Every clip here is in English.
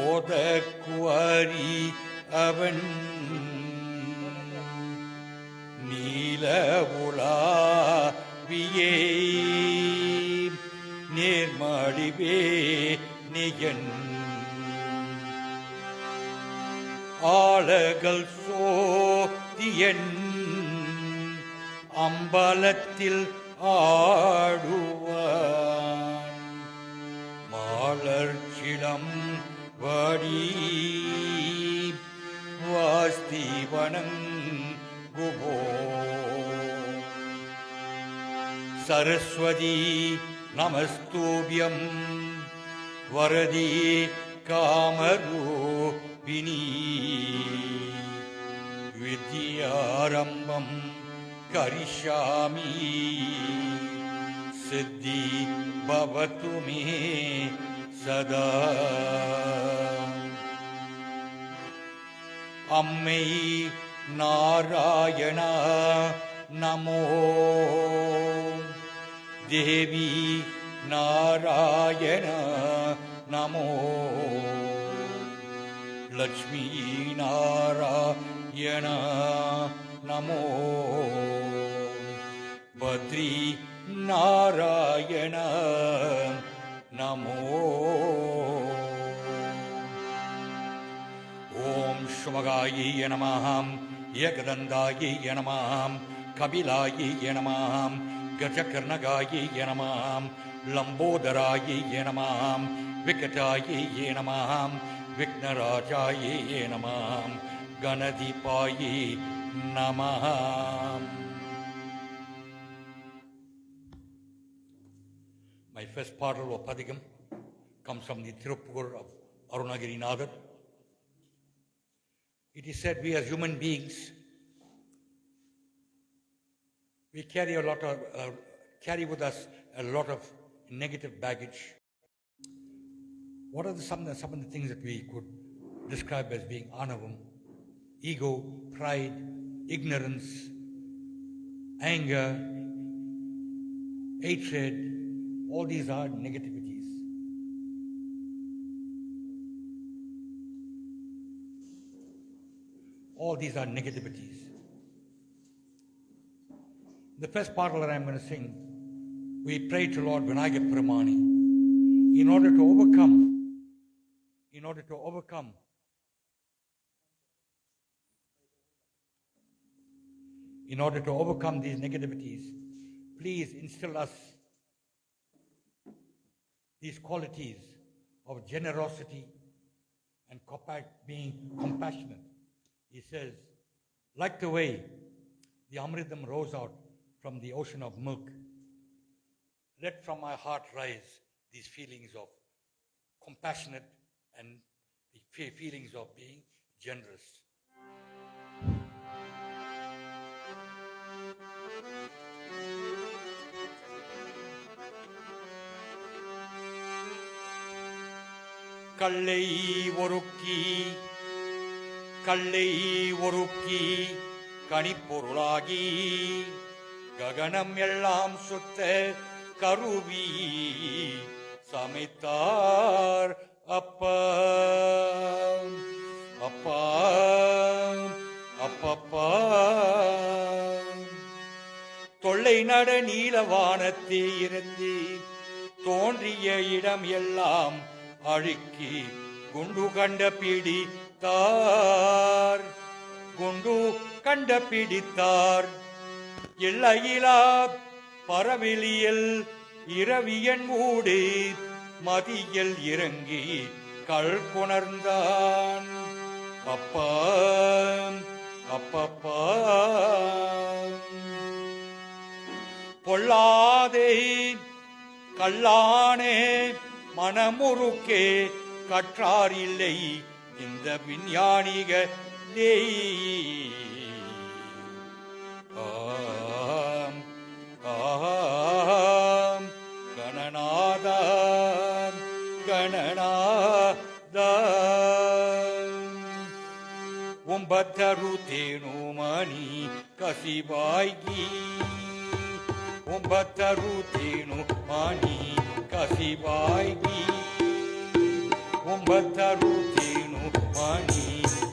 ஓதக்குவாரி அவன் நீல உலாவியே நேர்மடிவே நிகன் ஆளகள் சோதியன் அம்பலத்தில் ஆடுவான் மாலர்ச்சிலம் வடி வாஸ்திவனங்குபோ சரஸ்வதி நமஸ்தூபியம் வரதி காமரூபிணி வித்யாரம்பம் கரிஷ்யாமி சித்தி பவது மே சதா. அம்மை நாராயண நமோ தேவி நாராயண நமோ லக்ஷ்மி நாராயண நமோ பத்ரி நாராயண நமோ. ஓம் சுமகாயை நமः ஏகதந்தாயை நமः கபிலாயை நமः கஜகர்ணகாயை நமः லம்போதராயை நமः விகடாயை நமः விக்னராஜாயை நமः கணதிபாயை நமः. My first paddle of Padigam comes from the Tirupur of Arunagirinathar. It is said we as human beings, we carry with us a lot of negative baggage. What are some of the things that we could describe as being anavam? Ego, pride, ignorance, anger, hatred. All these are negativities. All these are negativities. The first part that I'm going to sing, we pray to Lord Vinayaka Paramani in order to overcome these negativities. Please instill us these qualities of generosity and being compassionate. He says, like the way the Amritam rose out from the ocean of milk, let from my heart rise these feelings of compassionate and the feelings of being generous. கல்லை ஒருக்கி கனிப்பொருளாகி ககனம் எல்லாம் சுத்த கருவி சமைத்தார் அப்பா அப்பா அப்பப்பா. தொல்லை நட நீலவானத்தே இருந்து தோன்றிய இடம் எல்லாம் அழுக்கி குண்டு கண்ட பிடித்தார் எல்லையிலா பரவெளியில் இரவியன் ஊடு மதியில் இறங்கி கள் கொணர்ந்தான் அப்பா அப்பப்பா. பொல்லாதே கல்லானே மனமுறுக்கே கற்றார் இல்லை இந்த விஞ்ஞானிகளே. ஆம் ஆம் கணநாதா கணநாதா. ಒಂಬತ್ತರುತ್ತೇನು ಮಣಿ ಕಸಿಬಾಯ್ಗಿ ಒಂಬತ್ತರುತ್ತೇನು ಮಣಿ ಕಸಿಬಾಯ್ಗಿ ஒம்பத்தருத்தேனு மணி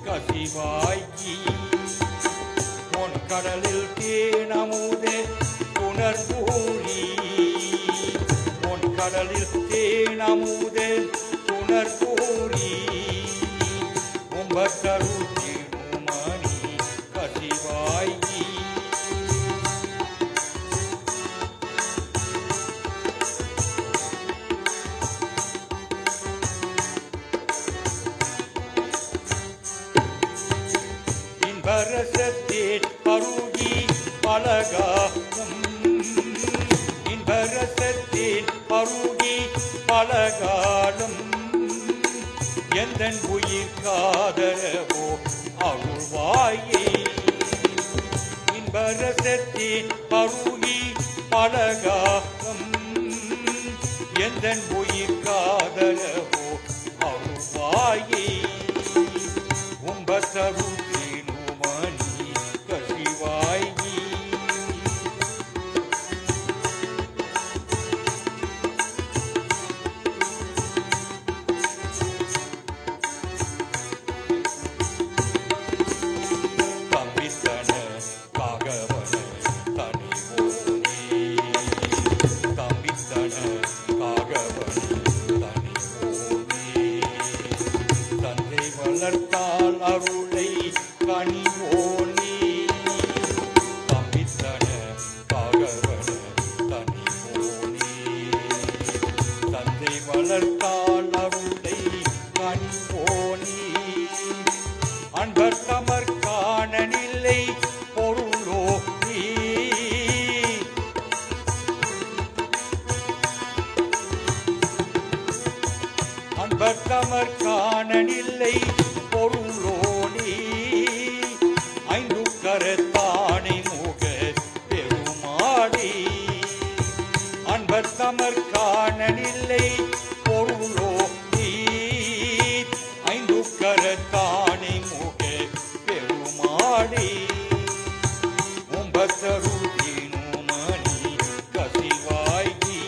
கசிவாய்க்கி பொன் கடலில் தேனமுதே புனர்கூழி பொன் கடலில் தேனமுதே புனர்கூழி ஒம்பத்தருத்தேனு மணி கசிவாய்க்கி இன்பரசத்தேன் பருகி பலகாலம் இன்பரசத்தேன் பருகி பலகாலம் எந்தன் உயிர் காதரவோ அருள்வாயே இன்பரசத்தேன் பருகி பலகாலம் எந்தன் உயிர் காதரவோ அருள்வாயே ஒம்பத்தருத்தேனு மணி கசிவாய்கி தம்பித்தன காகவன தனிவோனே தம்பித்தன காகவன தனிவோனே தந்தை வளர்த்தால் அருளை கனிவோனே தம்பித்தன காகவன தனிவோனே தந்தை வளர்த்தால் அருளை கனிவோனே அன்பர் தமர் காணனில்லை பொருளோ நீ அன்பர் தமர் காணனில்லை பொருளோனே ஐந்து கரத்தானை முக பெருமாடி அன்பர் தமர் காணனில்லை பொருளோனே ஐந்து கரத்தானை முக பெருமாடி ஒம்பத்தருத்தேனு மணி கசிவாய்கி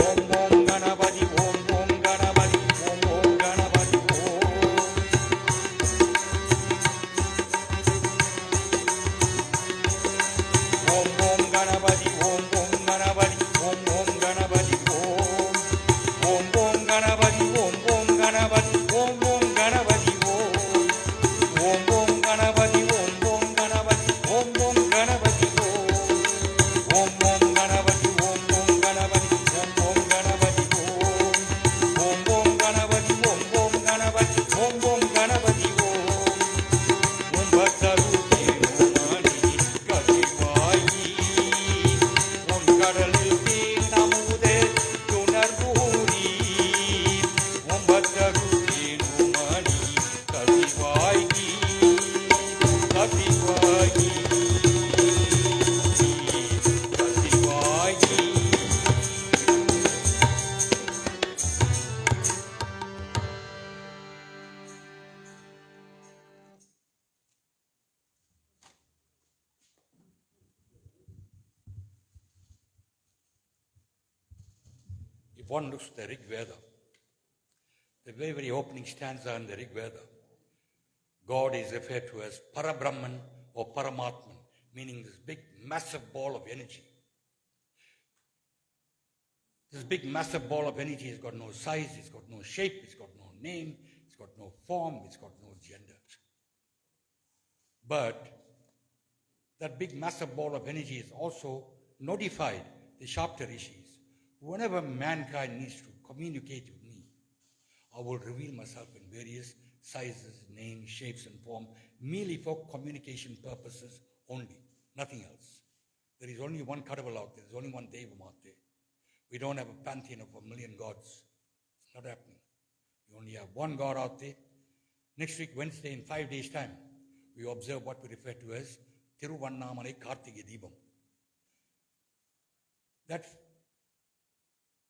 ஓம் ஓம் கணபதி ஓம் ஓம் கணபதி ஓம் ஓம் கணபதி ஓம் ஓம் ஓம் கணபதி ஓம் ஓம் கணபதி ஓம் ஓம் கணபதி ஓம் ஓம் ஓம் கணபதி ஓம் ஓம் கணபதி ஓம் ஓம் கணபதி ஓம் ஓம் ஓம் கணபதி ஓம் ஓம் கணபதி ஓம் ஓம் கணபதி ஓம் ஓம் ஓம் கணபதி ஓம் ஓம் கணபதி ஓம் ஓம் கணபதி ஓம் ஓம் ஓம் கணபதி ஓம் ஓம் கணபதி ஓம் ஓம் கணபதி ஓம் ஒம்பத்தருத்தேனு மணி கசிவாயி உன் கடலில் தேனமுதே துணர்கூறி ஒம்பத்தருத்தேனு மணி கசிவாயி கசிவாயி கசிவாயி If one looks at the Rig Veda, the very, very opening stanza in the Rig Veda, God is referred to as Parabrahman or Paramatman, meaning this big, massive ball of energy. This big, massive ball of energy has got no size, it's got no shape, it's got no name, it's got no form, it's got no gender. But that big, massive ball of energy is also notified the Shapta Rishis. Whenever mankind needs to communicate with me, I will reveal myself in various sizes, names, shapes, and form, merely for communication purposes only, nothing else. There is only one Kadaval out there, there's only one Devam out there. We don't have a pantheon of a million gods. It's not happening. We only have one God out there. Next week, Wednesday, in 5 days' time, we observe what we refer to as Tiruvannamalai Karthika Deepam. That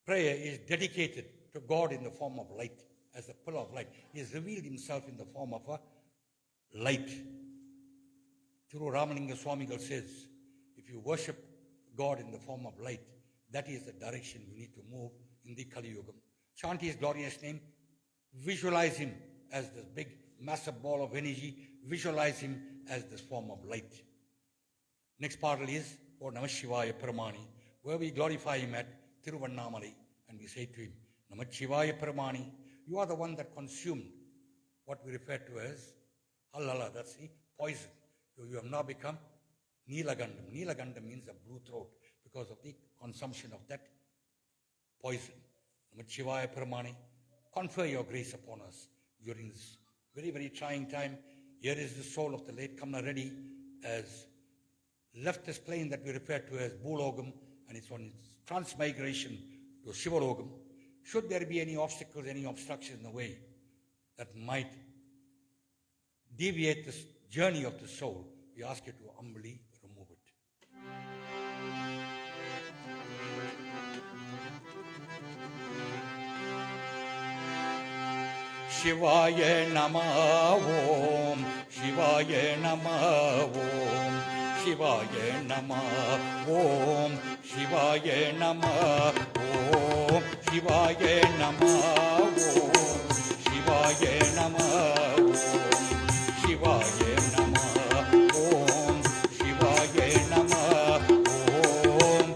prayer is dedicated to God in the form of light, as a pillar of light. He has revealed himself in the form of a light. Thiru Ramalinga Swamigal says, if you worship God in the form of light, that is the direction you need to move in the Kali Yuga. Chant His glorious name. Visualize Him as this big, massive ball of energy. Visualize Him as this form of light. Next part is O Namah Shivaya Paramani, where we glorify Him at Tiruvannamalai, and we say to Him, Namah Shivaya Paramani, you are the one that consumed what we refer to as halala, that's the poison. So you have now become Neelagandam. Neelagandam means a blue throat because of the consumption of that poison. Namah Shivaya Paramani, confer your grace upon us during this very, very trying time. Here is the soul of the late Kamala Reddy has left this plane that we refer to as Bhulogam, and it's on its transmigration to Shivalogam. Should there be any obstacles, any obstructions in the way that might deviate this journey of the soul, we ask you to humbly remove it. Shivaya Namah Om, Shivaya Namah Om, Shivaya Namah Om, Shivaya Namah Om, Shivaya Namah Om, Shivaya Namah Om, Shivaya Namah Om, Shivaya Namah Om.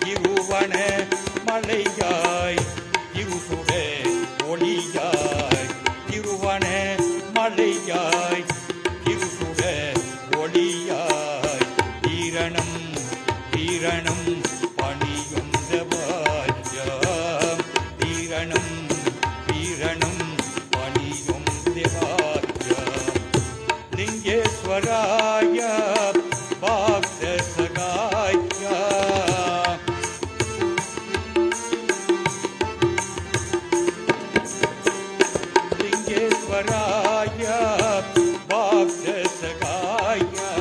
Tiruvane Malayai, Tirusude Oliyai, Tiruvane Malayai, Tirusude Oliyai, Tiranam, Tiranam, Paniyum Devaya, Tiranam, Tiranam, Paniyum Devaya, Lingeswaraya, Bhakta Sagaya, Lingeswaraya, Bhakta Sagaya,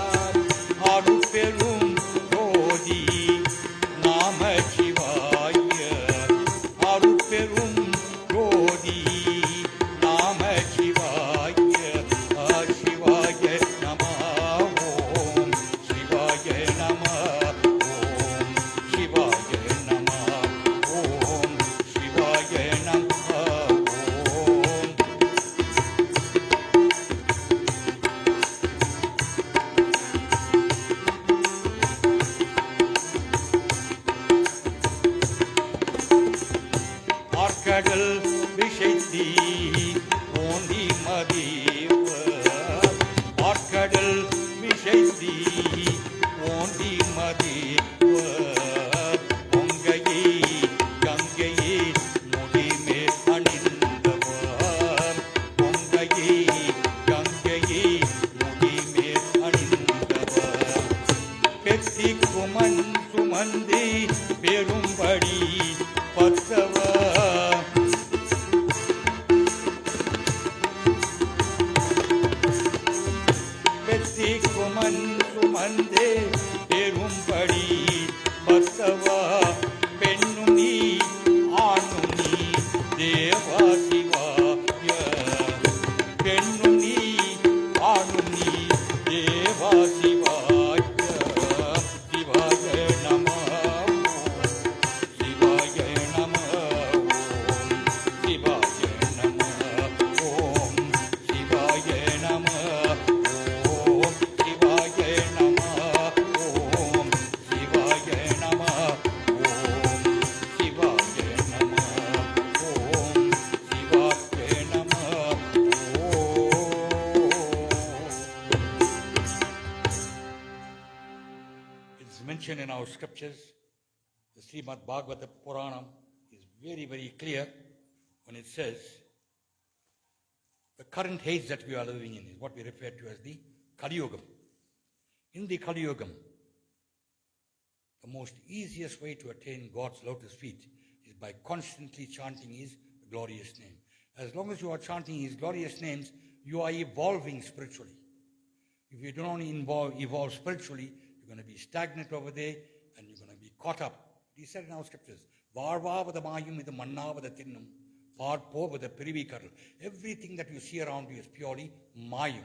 Aruperum Jodi, Nama Shivaya, Aruperum Jodi, Nama Shivaya, Shivaya Namah Om, Shivaya Namah Om, Shivaya Namah Om, Shivaya Namah Om. ஆர்கடல் விஷைத்தி ஓந்தி மதேவ, ஆர்கடல் விஷைத்தி ஓந்தி மதேவ, பொங்கையே கங்கையே முடிமே அணிந்தவர், பொங்கையே கங்கையே முடிமே அணிந்தவர், பெத்தி Kuman சுமந்தி பெரும்படி பத்தவர், பெத்தி Kuman சுமந்தே பெரும்படி பத்தவா, பெண்ணும் நீ ஆணும் நீ தேவா சிவாய, பெண்ணும் நீ ஆணும் நீ தேவா சிவாய, சிவாய நமः ஓம், சிவாய நமः ஓம், சிவாய நமः ஓம், சிவாய நமः ஓம், சிவாய நமः ஓம், சிவாய நமः ஓம், சிவாய நமः ஓம், சிவாய நமः ஓம். It's mentioned in our scriptures. The Srimad Bhagavata Puranam is very, very clear when it says the current age that we are living in is what we refer to as the Kali Yugam. In the Kali Yugam, the most easiest way to attain God's lotus feet is by constantly chanting His glorious name. As long as you are chanting His glorious names, you are evolving spiritually. If you do not evolve spiritually, you You're going to be stagnant over there and you're going to be caught up. He said in our scriptures, Varvavada mayum idu mannavada thinnum, Parpovada pirivikarul. Everything that you see around you is purely mayum.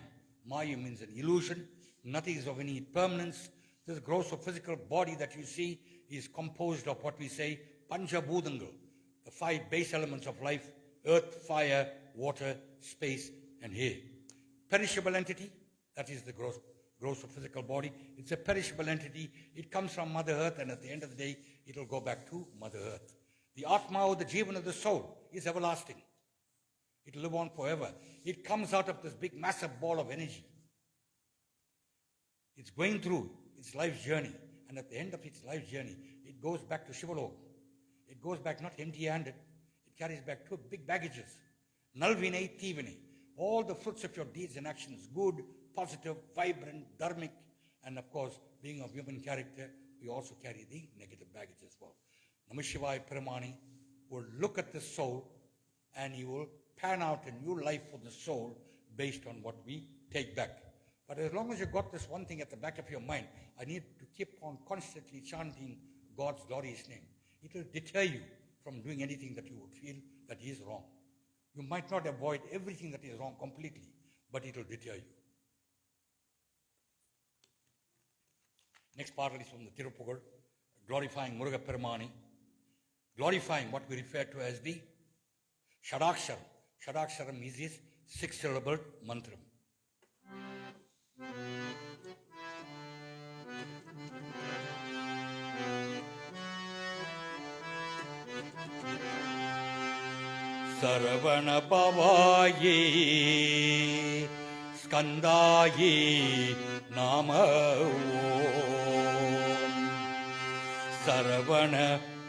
Mayum means an illusion. Nothing is of any permanence. This gross or physical body that you see is composed of what we say Panchabhudangal, the 5 base elements of life: earth, fire, water, space, and air. Perishable entity, that is the gross or physical body. It's a perishable entity. It comes from Mother Earth, and at the end of the day, it will go back to Mother Earth. The Atma, or the Jivan of the soul, is everlasting. It will live on forever. It comes out of this big, massive ball of energy. It's going through its life's journey, and at the end of its life's journey, it goes back to Shivalok. It goes back not empty-handed. It carries back 2 big baggages. Nalvinay, Tivinay. All the fruits of your deeds and actions, good, positive, vibrant, dharmic, and of course, being of human character, we also carry the negative baggage as well. Namashivaya Paramani will look at the soul and he will pan out a new life for the soul based on what we take back. But as long as you got this one thing at the back of your mind, I need to keep on constantly chanting God's glorious name. It will deter you from doing anything that you would feel that is wrong. You might not avoid everything that is wrong completely, but it will deter you. Next part is from the Tirupugal, glorifying Muruga Peramani, glorifying what we refer to as the Shadaksharam. Shadaksharam is his 6-syllable mantram. Saravana Bhavaye Skandaye Nama Om. Saravana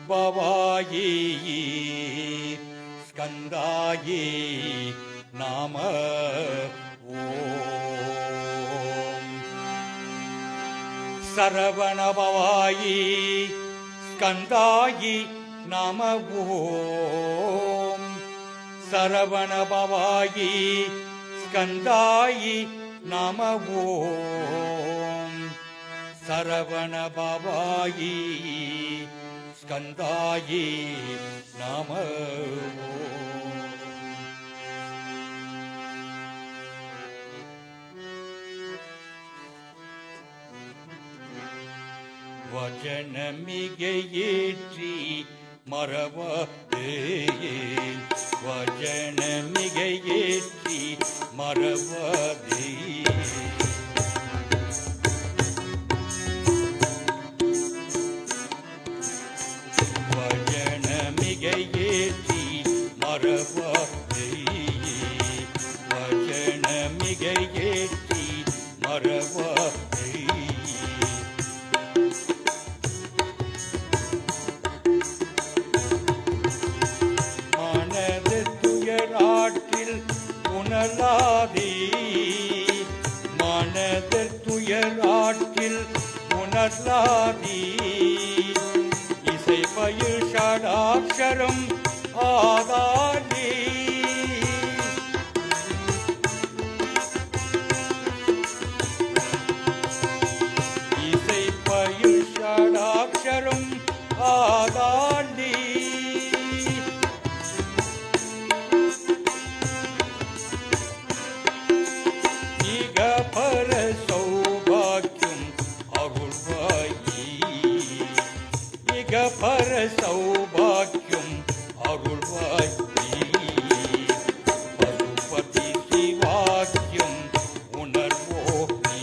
Bhavaye Skandaye Nama Om. Saravana Bhavaye Skandaye Nama Om. Saravana Bhavaye Skandaye Nama Om. Saravana Bhavaye Skandaye Nama Om. Vajanamigayetri Maravadeyel. Vajanamigayetri Maravadeyel. Vajanamigayetri Maravadeyel. Vajanamigayetri Maravadeyel. மனதர் துயராற்றில் உணர்லாதி இசை பயில் ஷடாக்ஷரம் ஆதானி. இசை பயில் ஷடாக்ஷரம் ஆதானி. பர சௌபாக்கியம் அருள்வாயி. இக பர சௌபாக்கியம் அருள்வாயி. பசுபதி சிவாக்கியம் உணர்வோனி.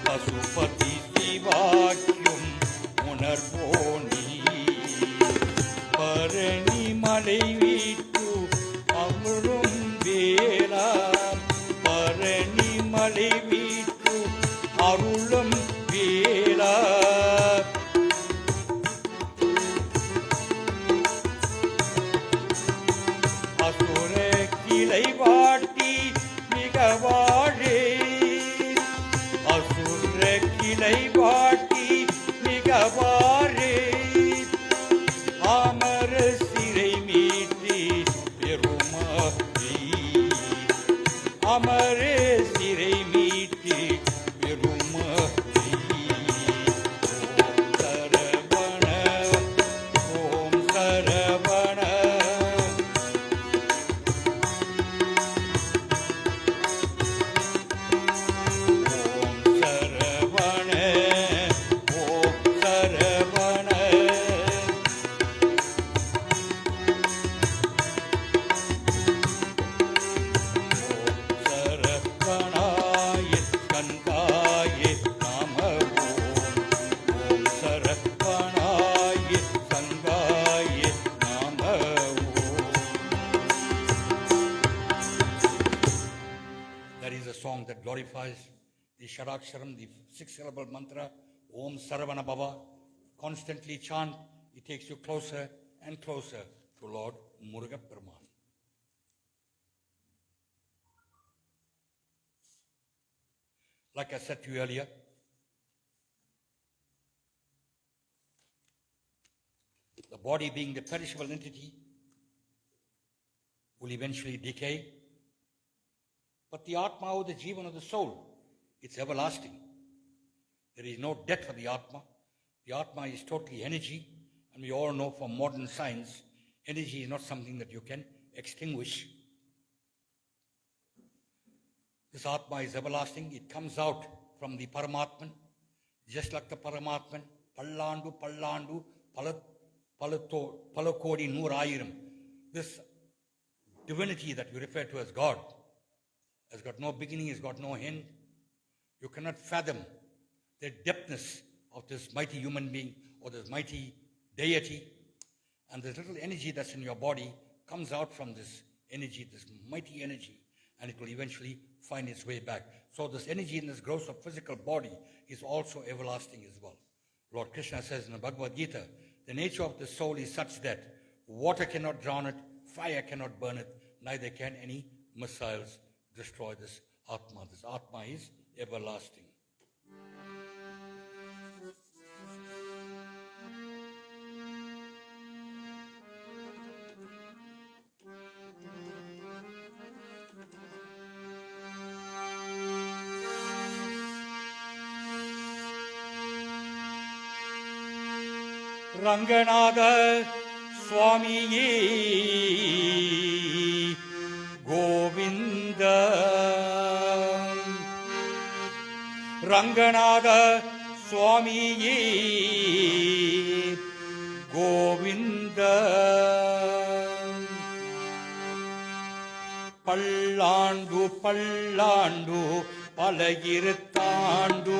பசுபதி சிவாக்கியம் உணர்வோனி. பரணி மலை வீட்டு அருளும் வேளா. பரணி மலை வீட்டு அருளும் வேளா. அசுர கிளை வாட்டி மிக வாழே. அசுர கிளை வாட்டி மிக வாழே. அமர சிறை மீட்டி பெருமாதி. song that glorifies the Shadaksharam, the six-syllable mantra, Om Saravana Bhava. Constantly chant, it takes you closer and closer to Lord Muruga Peruman. Like I said to you earlier, the body being the perishable entity will eventually decay, but the Atma, or the Jivan of the soul, it's everlasting. There is no death for the Atma. The Atma is totally energy, and we all know from modern science, energy is not something that you can extinguish. This Atma is everlasting. It comes out from the Paramatman, just like the Paramatman, Pallandu, Palakodi, Nooraayiram. This divinity that we refer to as God has got no beginning, has got no end. You cannot fathom the depthness of this mighty human being or this mighty deity. And this little energy that's in your body comes out from this energy, this mighty energy, and it will eventually find its way back. So this energy in this gross of physical body is also everlasting as well. Lord Krishna says in the Bhagavad Gita, the nature of the soul is such that water cannot drown it, fire cannot burn it, neither can any missiles destroy this Atma. This Atma is everlasting. Ranganatha Swamiye Govinda. Ranganatha Swamiye Govinda. Pallandu Pallandu Palagirthandu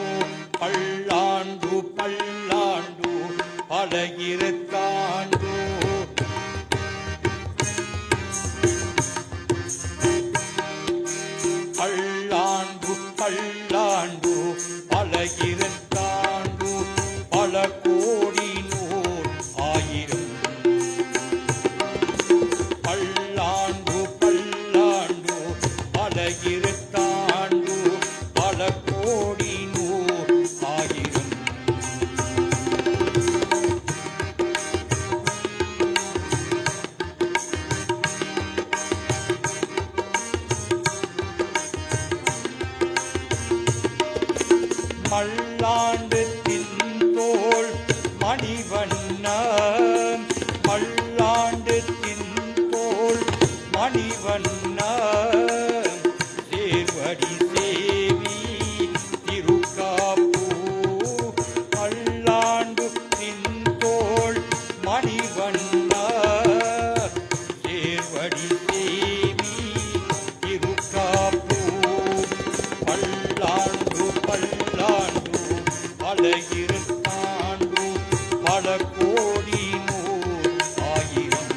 Pallandu Pallandu Palagirthandu. Pallandu Pallandu Palagirthandu Palakodi Noor Aayiram. Pallandu Pallandu Palagirthandu Palakodi Noor Aayiram. மல்லாண்டு தின்தோள் Manivanna. மல்லாண்டு தின்தோள் Manivanna. சேர்வடி சேவி Thirukkappu. மல்லாண்டு தின்தோள் Manivanna. சேர்வடி சேவி Thirukkappu. பல்லாண்டு பல்லாண்டு பலகிருத்தாண்டு பல கோடி நூறு ஆயிரம்.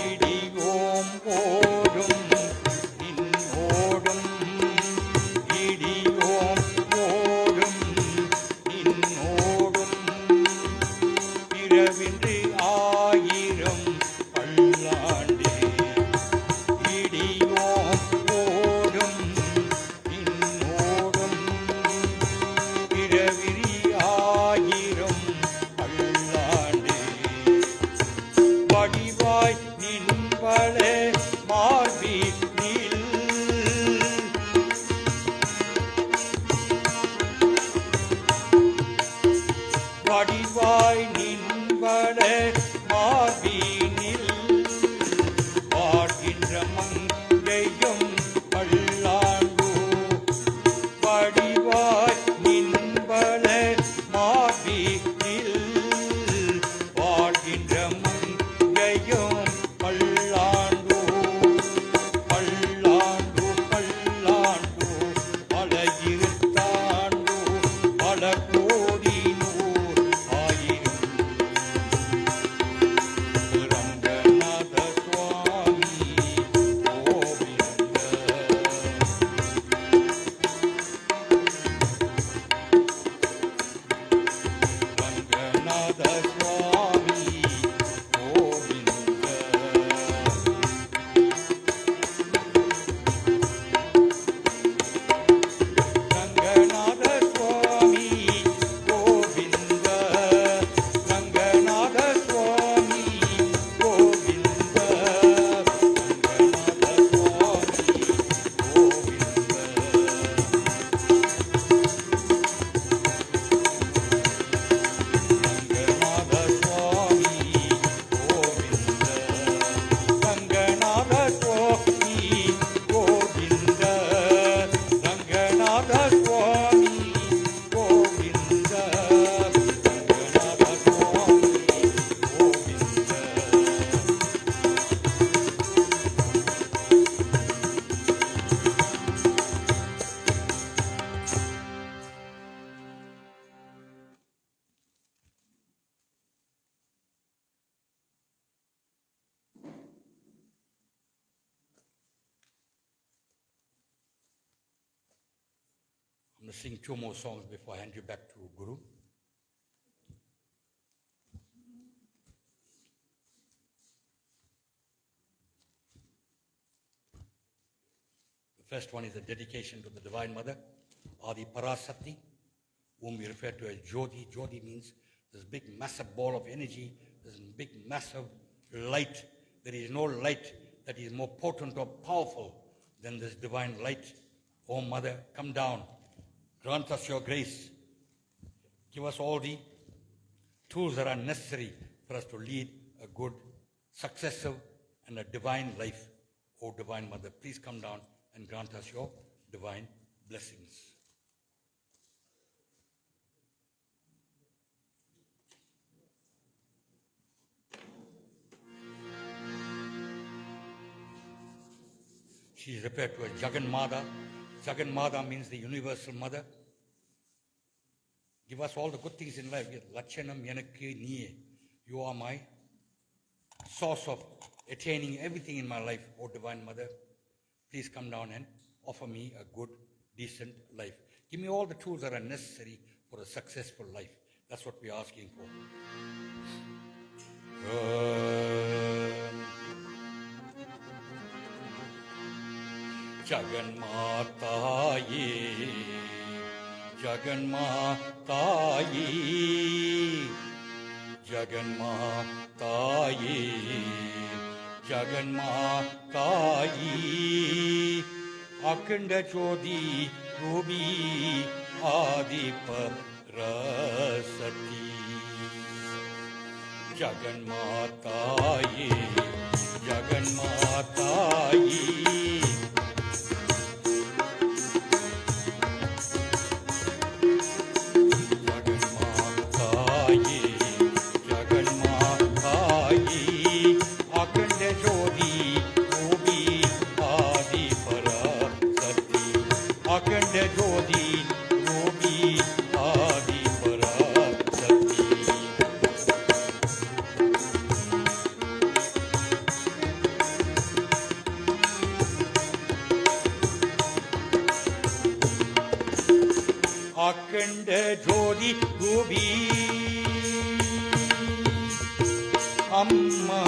இடி ஓம் ஓடும் I'm going to sing 2 more songs before I hand you back to Guru. The first one is a dedication to the Divine Mother, Adi Parasati, whom we refer to as Jyoti. Jyoti means this big massive ball of energy, this big massive light. There is no light that is more potent or powerful than this divine light. Oh Mother, come down, grant us your grace. Give us all the tools that are necessary for us to lead a good, successive, and a divine life. Oh Divine Mother, please come down and grant us your divine blessings. She is referred to as Jagannatha. Jagannatha means the universal mother. Give us all the good things in life. Lachanam yanakku niye. You are my source of attaining everything in my life, O Divine Mother. Please come down and offer me a good, decent life. Give me all the tools that are necessary for a successful life. That's what we're asking for. Jagannathaye, Jagannathaye, Jagannathaye, Jagannathaye, Akhanda Jyoti Rubi Adi Parasati, Jagannathaye, Jagannathaye. Akhanda Jyoti Rubi Amma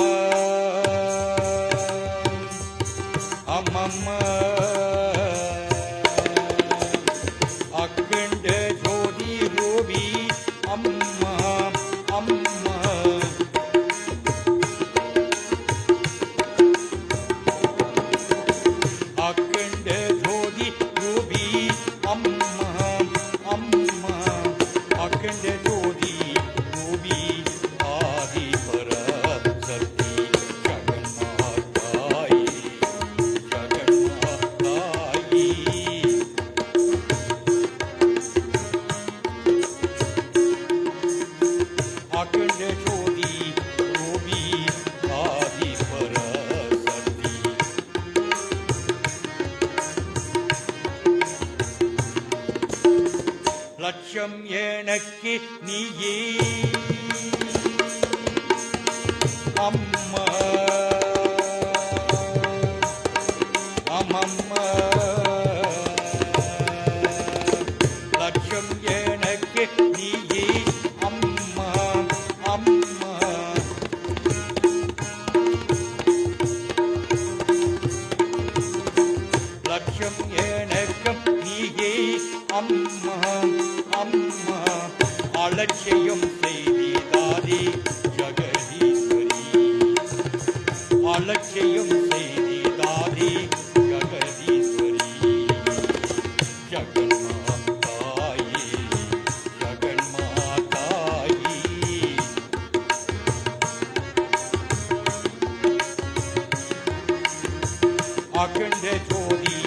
Amma Akhanda Jyoti Rubi Amma Amma Akhanda Jyoti Rubi Amma Akhanda Jyoti Rubi Adi Parasati, Jagannathaye, Jagannathaye. Akhanda Jyoti Rubi Adi Parasati. Lacham yenakku niye Amma Amma Lacham yenakku niye Amma Amma Lacham yenakku niye Amma Amma Alachayam Seididadi Jagadishwari Alachayam Seididadi Jagadishwari Jagannathaye Jagannathaye Akhanda Jyoti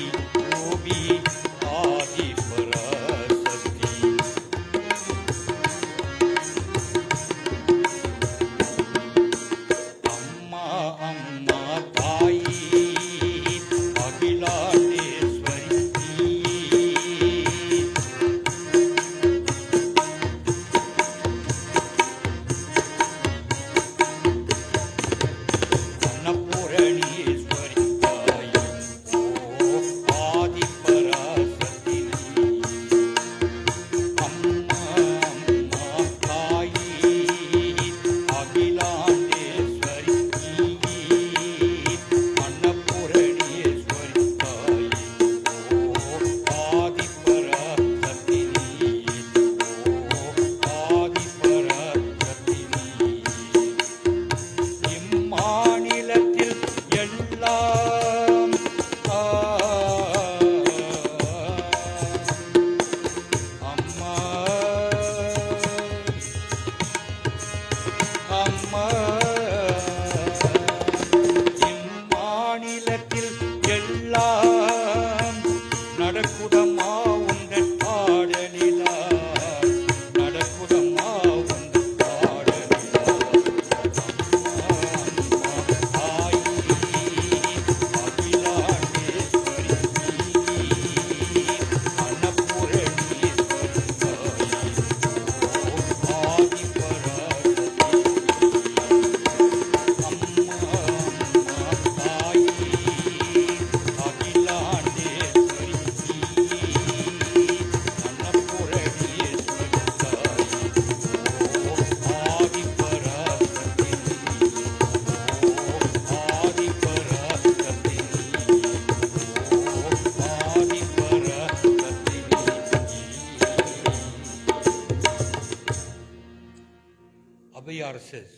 says,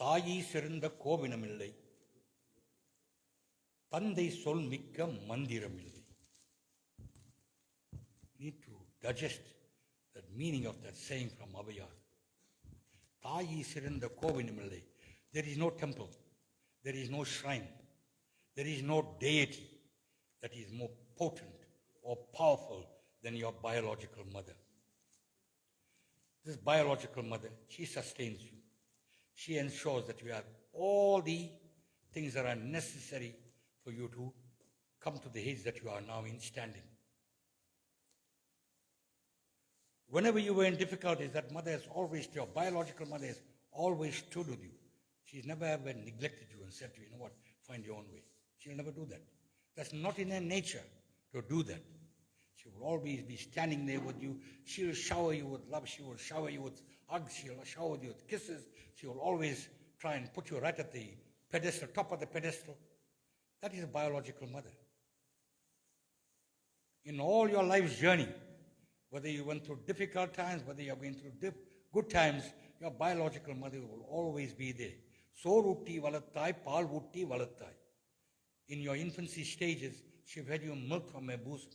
தாயி சிறந்த கோவினமில்லை, தந்தை சொல் மிக்க மந்திரமில்லை. Need to digest the meaning of that saying from Abhayar. தாயி சிறந்த கோவினமில்லை. There is no temple, there is no shrine, there is no deity that is more potent or powerful than your biological mother. This biological mother, she sustains you. She ensures that you have all the things that are necessary for you to come to the age that you are now in standing. Whenever you were in difficulties, that mother has always, your biological mother has always stood with you. She's never ever neglected you and said to you, you know what, find your own way. She'll never do that. That's not in her nature to do that. She will always be standing there with you. She will shower you with love. She will shower you with hugs. She will shower you with kisses. She will always try and put you right at the pedestal, top of the pedestal. That is a biological mother. In all your life's journey, whether you went through difficult times, whether you're going through good times, your biological mother will always be there. Sorutti valattai, paal vutti valattai. In your infancy stages, she fed you milk from her bosom.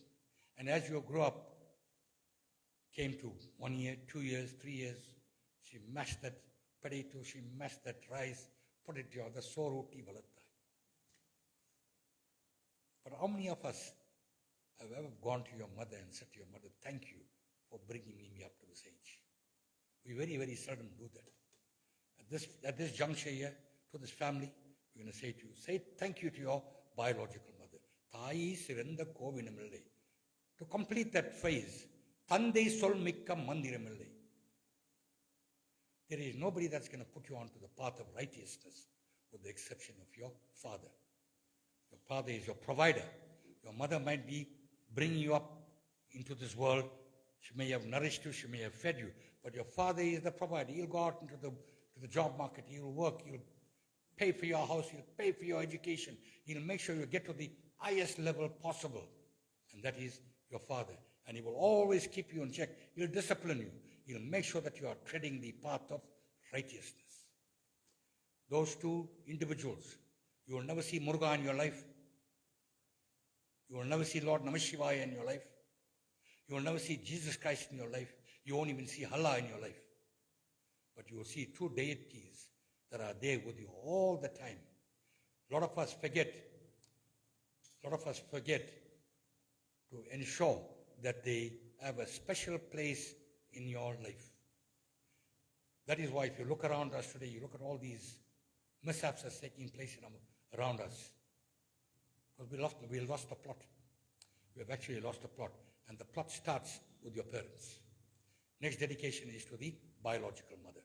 And as you grew up, came to 1 year, 2 years, 3 years, she mashed that potato, she mashed that rice, put it to the sorutti valattai. But how many of us have ever gone to your mother and said to your mother, thank you for bringing me up to this age? We very, very seldom do that. At this juncture here, to this family, we're going to say to you, say thank you to your biological mother. Thaayi siranda kovinamillai. To complete that phrase, Thandai sol mikka mandiramillai. There is nobody that's going to put you onto the path of righteousness with the exception of your father. Your father is your provider. Your mother might be bringing you up into this world. She may have nourished you, she may have fed you, but your father is the provider. He'll go out into the job market, he'll work, he'll pay for your house, he'll pay for your education, he'll make sure you get to the highest level possible. And that is your father. And he will always keep you in check. He'll discipline you. He'll make sure that you are treading the path of righteousness. Those two individuals, you will never see Muruga in your life. You will never see Lord Namashivaya in your life. You will never see Jesus Christ in your life. You won't even see Allah in your life. But you will see two deities that are there with you all the time. A lot of us forget to ensure that they have a special place in your life. That is why if you look around us today, you look at all these mishaps that's taking place around us. Because we lost the plot. We have actually lost the plot. And the plot starts with your parents. Next dedication is to the biological mother.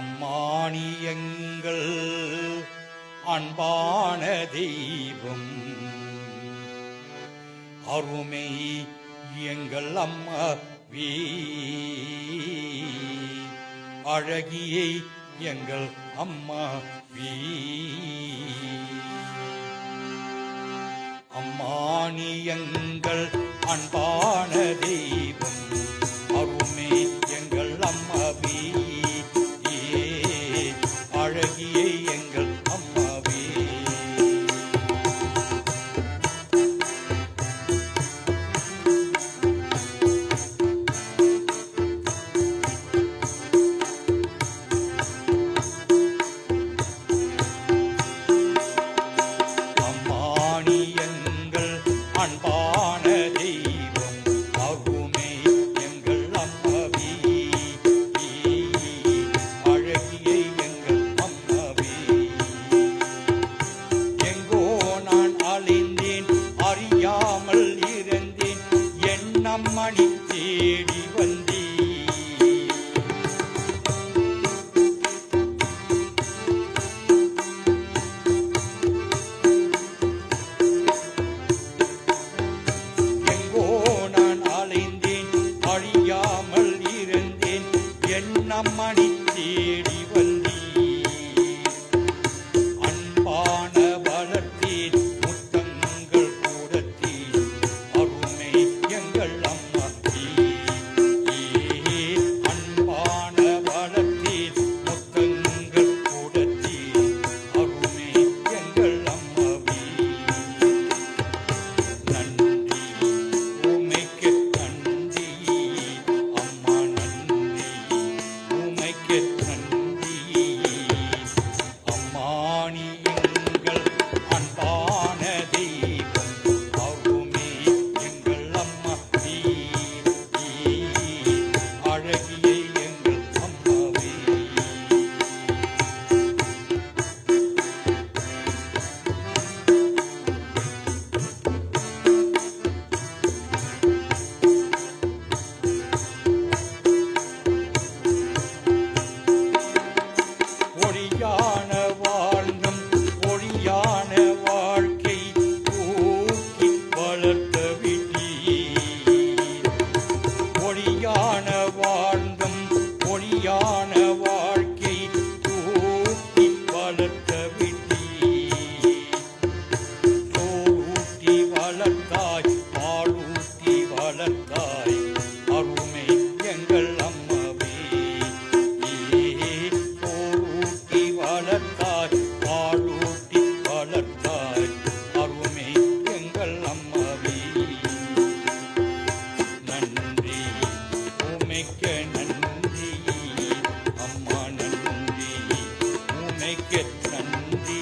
Ammani எங்கள் அன்பான தெய்வம், அருமை எங்கள் அம்மாவே, அழகியை எங்கள் அம்மாவே. அம்மானி எங்கள் அன்பான தெய்வம், அருமை எங்கள் அம்மாவே, அழகியை எங்கள் அம்மாவே. அம்மானி எங்கள் அன்பான தெய்வம், அருமை எங்கள் அம்மணி தேடி வந்தீர். அன்பான வளர்த்தீர் முத்தங்கள் கூடத்தீர் அருமை எங்கள் அம்மா அன்பான வளர்த்தீர் முத்தங்கள் கூடத்தீர் அருமை எங்கள் அம்மாவே. நன்றி உமைக்கு நன்றி அம்மா நன்றி உமைக்கு நன்றி அம்மா நீ எங்கள் அன்பான தெய்வம் அருமே எங்கள் அம்மா அழகிய எங்கள் அம்மாவே. ஒளியான வாழ்ந்தம் ஒளியான வாழ்க்கை ஊக்கி வளர்த்த விட்டீர். ஒளியான வாழ்ந்தம் ஒளியான வாழ்க்கை ஊக்கி வளர்த்த விட்டீர். சோறூட்டி வளர்த்தாய் பாலூட்டி வளர்த்தாய் அருமை எங்கள் அம்மாவே. சோறூட்டி வளர்த்தாய் பாலூட்டி வளர்த்தாய் அருமை எங்கள் அம்மாவே. நன்றி உமைக்க நன்றி அம்மா நன்றி உமைக்க நன்றி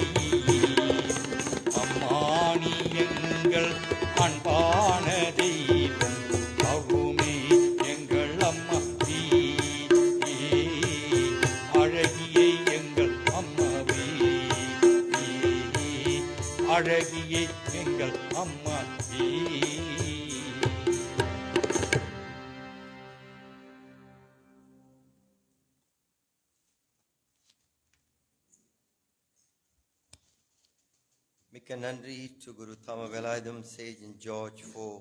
அம்மா நீ எங்கள் அன்பான தெய்வம் அருமே எங்கள் அம்மா அழகிய எங்கள் அம்மாவே அழகிய எங்கள் அம்மாவே. Mika Nandri to Guru Thamo Valaitham, Sage and George for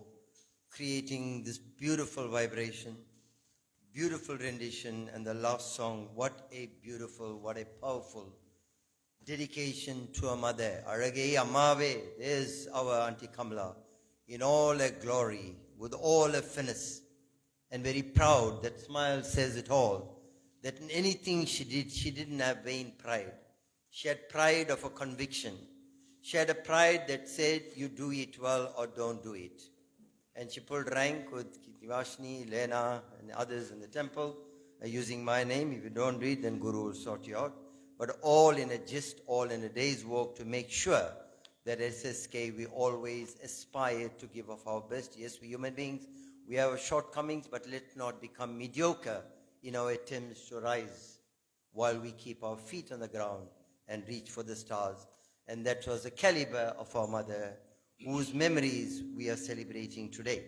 creating this beautiful vibration, beautiful rendition, and the last song, what a beautiful, what a powerful dedication to a mother. Arage Amave, there's our Auntie Kamala, in all her glory, with all her finesse, and very proud. That smile says it all. That in anything she did, she didn't have vain pride. She had pride of a conviction. She had a pride that said, you do it well or don't do it. And she pulled rank with Vashni, Lena, and others in the temple, using my name. If you don't do it, then Guru will sort you out. But all in a gist, all in a day's work to make sure that SSK, we always aspire to give of our best. Yes, we human beings, we have shortcomings, but let's not become mediocre in our attempts to rise while we keep our feet on the ground and reach for the stars. And that was the caliber of our mother, whose memories we are celebrating today.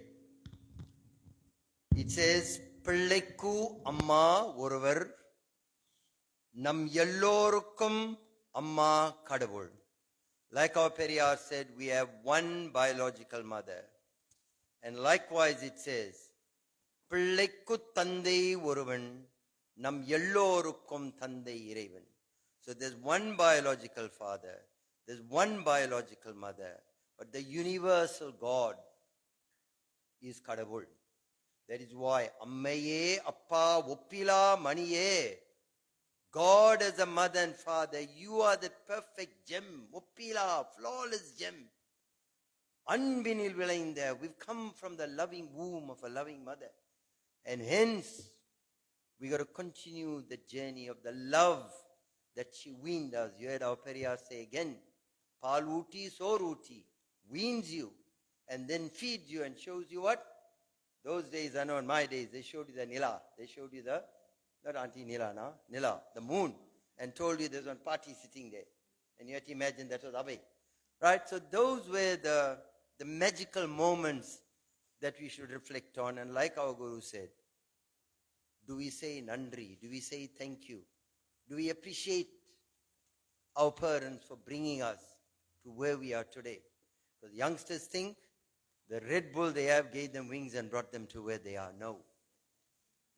It says, Pillekku Amma Oruvar, Nam Yellorukkum Amma Kadavul. Like our Periyar said, we have one biological mother. And likewise it says, Pillekku Tandai Oruvan, Nam Yellorukkum Tandai Irevan. So there's one biological father, there's one biological mother, but the universal God is Kadavul. That is why Ammaye Appa Uppila Maniye. God as a mother and father, you are the perfect gem, Uppila, flawless gem. Anbinil vilainda. We've come from the loving womb of a loving mother. And hence, we got to continue the journey of the love that she weaned us. You heard our Periyar say again, Paluti Soruti, weans you and then feeds you and shows you what? Those days, I know in my days, they showed you the Nila. They showed you the, not Auntie Nila, no? Nila, the moon, and told you there's one party sitting there. And you had to imagine that was Abe. Right? So those were the magical moments that we should reflect on. And like our Guru said, do we say Nandri? Do we say thank you? Do we appreciate our parents for bringing us to where we are today? Because youngsters think the Red Bull they have gave them wings and brought them to where they are. No.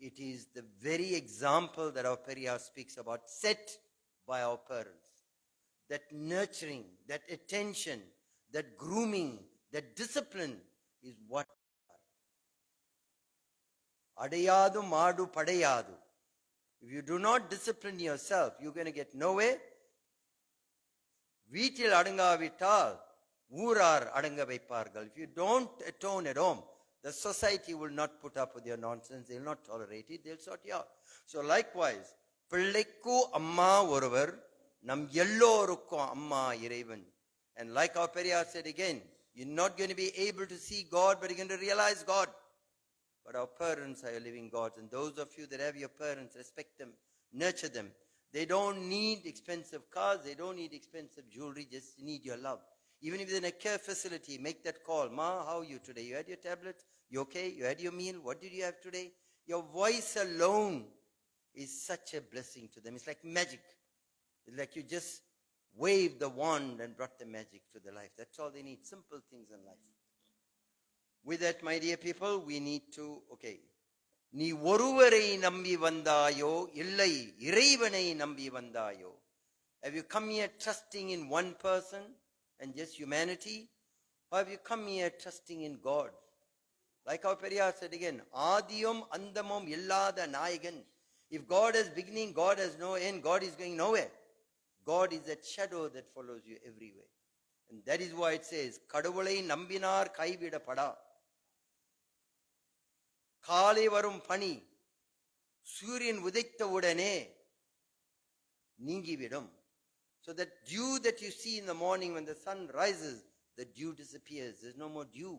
it is the very example that our Periyar speaks about, set by our parents. That nurturing, that attention, that grooming, that discipline is what Adayadu Madu Padayadu. If you do not discipline yourself, you're going to get nowhere. Veetil adangavittal, oorar adanga vaipargal. If you don't atone at home, the society will not put up with your nonsense. They'll not tolerate it. They'll sort you out. So likewise, Pillaikku amma oruvar, nam yellorukku amma irevan. And like our Periyar said again, you're not going to be able to see God, but you're going to realize God. But our parents are your living gods. And those of you that have your parents, respect them, nurture them. They don't need expensive cars. They don't need expensive jewelry. Just need your love. Even if they're in a care facility, make that call. Ma, how are you today? You had your tablet? You okay? You had your meal? What did you have today? Your voice alone is such a blessing to them. It's like magic. It's like you just waved the wand and brought the magic to their life. That's all they need. Simple things in life. With that, my dear people, we need to, okay. நீ ஒருவரை நம்பி வந்தாயோ இல்லை இறைவனை நம்பி வந்தாயோ. Have you come here trusting in one person and just humanity, or have you come here trusting in God? Like our Periyar said again, ஆதியும் அந்தமும் இல்லாத நாயகன். If God has beginning, God has no end, God is going nowhere. God is that shadow that follows you everywhere. And that is why it says, கடவுளை நம்பினார் கைவிடப்படா. காலை வரும் பனி சூரியன் உதைத்த உடனே நீங்கிவிடும். So that dew that you see in the morning when the sun rises, the dew disappears. There's no more dew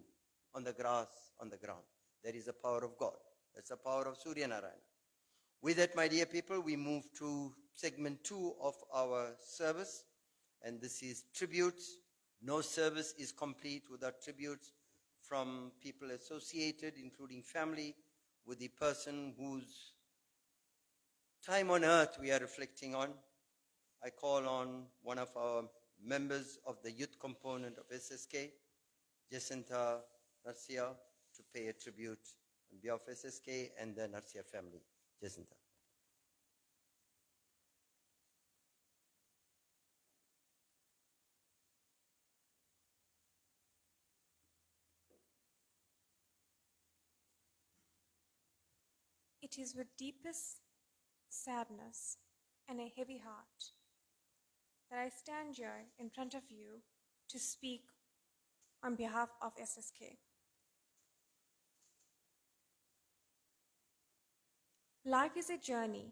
on the grass, on the ground. That is the power of God. That's the power of Surya Narayana. With that, my dear people, we move to segment 2 of our service. And this is tributes. No service is complete without tributes from people associated, including family, with the person whose time on earth we are reflecting on. I call on one of our members of the youth component of SSK, Jacinta Narsia, to pay a tribute on behalf of SSK and the Narsia family. Jacinta. It is with deepest sadness and a heavy heart that I stand here in front of you to speak on behalf of SSK. Life is a journey,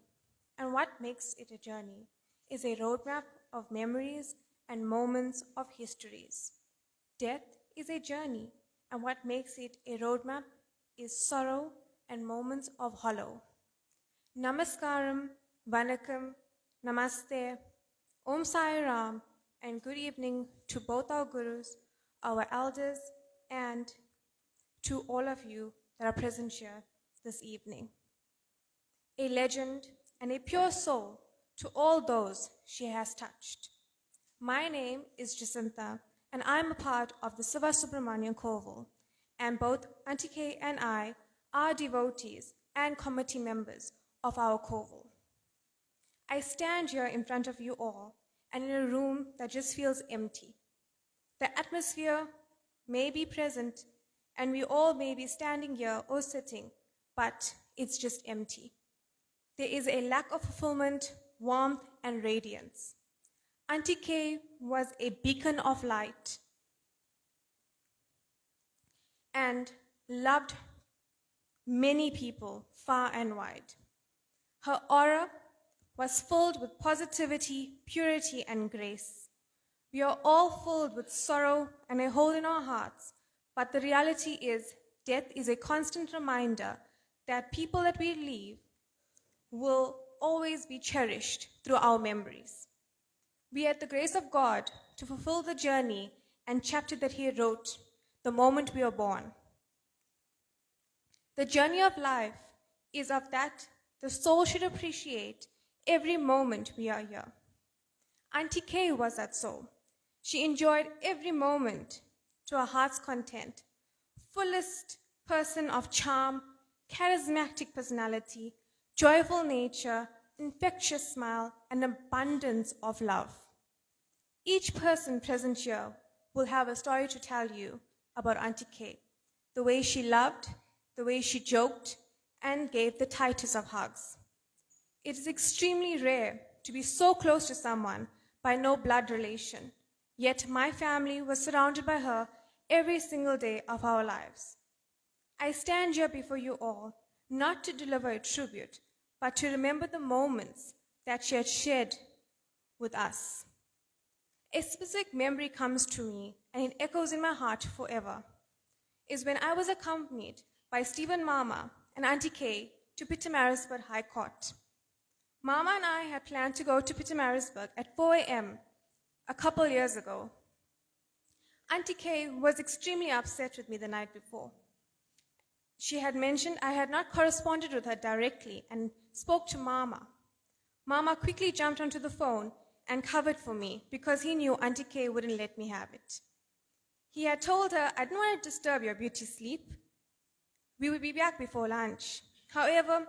and what makes it a journey is a roadmap of memories and moments of histories. Death is a journey, and what makes it a roadmap is sorrow and moments of hollow. Namaskaram, Vanakkam, Namaste, Om Sai Ram, and good evening to both our gurus, our elders, and to all of you that are present here this evening. A legend and a pure soul to all those she has touched. My name is Jacinta, and I'm a part of the Siva Subramanian Koval, and both Auntie Kay and I are devotees and committee members of our Koval. I stand here in front of you all and in a room that just feels empty. The atmosphere may be present and we all may be standing here or sitting, but it's just empty. There is a lack of fulfillment, warmth, and radiance. Auntie Kay was a beacon of light and loved many people far and wide. Her aura was filled with positivity, purity, and grace. We are all filled with sorrow and a hole in our hearts, but the reality is death is a constant reminder that people that we leave will always be cherished through our memories. We had the grace of God to fulfill the journey and chapter that He wrote the moment we were born. The journey of life is of that the soul should appreciate every moment we are here. Auntie Kay was that soul. She enjoyed every moment to her heart's content. Fullest person of charm, charismatic personality, joyful nature, infectious smile, and abundance of love. Each person present here will have a story to tell you about Auntie Kay, the way she loved, the way she joked, and gave the tightest of hugs. It is extremely rare to be so close to someone by no blood relation, yet my family was surrounded by her every single day of our lives. I stand here before you all not to deliver a tribute, but to remember the moments that she had shared with us. A specific memory comes to me, and it echoes in my heart forever, is when I was accompanied by Stephen Mama and Auntie Kay to Pietermaritzburg High Court. Mama and I had planned to go to Pietermaritzburg at 4 a.m. a couple years ago. Auntie Kay was extremely upset with me the night before. She had mentioned I had not corresponded with her directly and spoke to Mama. Mama quickly jumped onto the phone and covered for me because he knew Auntie Kay wouldn't let me have it. He had told her, I didn't want to disturb your beauty sleep. We would be back before lunch. However,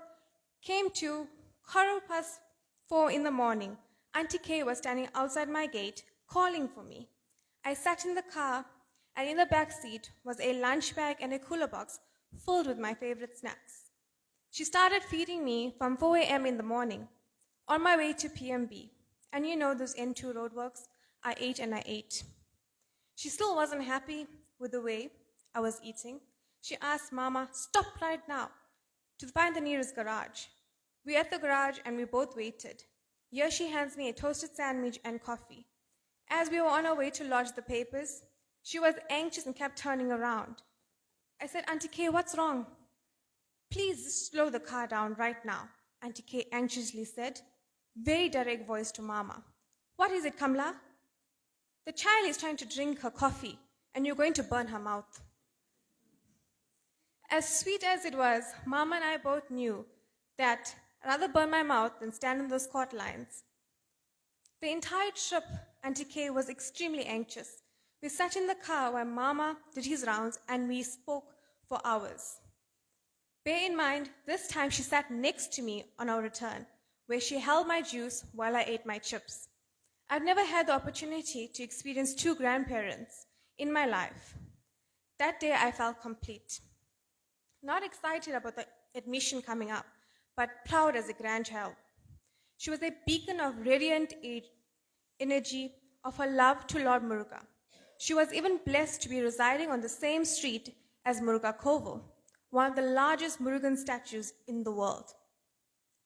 came to 4:15 in the morning. Auntie Kay was standing outside my gate calling for me. I sat in the car, and in the back seat was a lunch bag and a cooler box filled with my favorite snacks. She started feeding me from 4 a.m. in the morning on my way to PMB. And you know those N2 roadworks? I ate and I ate. She still wasn't happy with the way I was eating. She asked Mama, stop right now, to find the nearest garage. We at the garage and we both waited. Here she hands me a toasted sandwich and coffee. As we were on our way to lodge the papers, she was anxious and kept turning around. I said, Auntie Kay, what's wrong? Please slow the car down right now, Auntie Kay anxiously said. Very direct voice to Mama. What is it, Kamala? The child is trying to drink her coffee and you're going to burn her mouth. As sweet as it was, Mama and I both knew that I'd rather burn my mouth than stand in those court lines. The entire trip, Auntie Kay was extremely anxious. We sat in the car while Mama did his rounds and we spoke for hours. Bear in mind, this time she sat next to me on our return, where she held my juice while I ate my chips. I've never had the opportunity to experience two grandparents in my life. That day I felt complete. Not excited about the admission coming up, but proud as a grandchild. She was a beacon of radiant energy of her love to Lord Muruga. She was even blessed to be residing on the same street as Muruga Kovo, one of the largest Murugan statues in the world.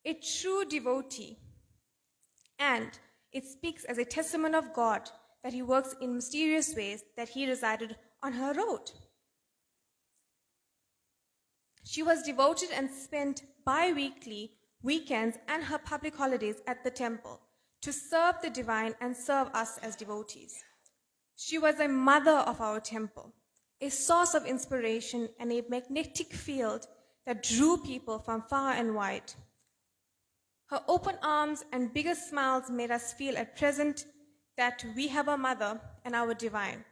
A true devotee, and it speaks as a testament of God that he works in mysterious ways that he resided on her road. She was devoted and spent bi-weekly weekends and her public holidays at the temple to serve the divine and serve us as devotees. She was a mother of our temple, a source of inspiration and a magnetic field that drew people from far and wide. Her open arms and biggest smiles made us feel at present that we have a mother and our divine.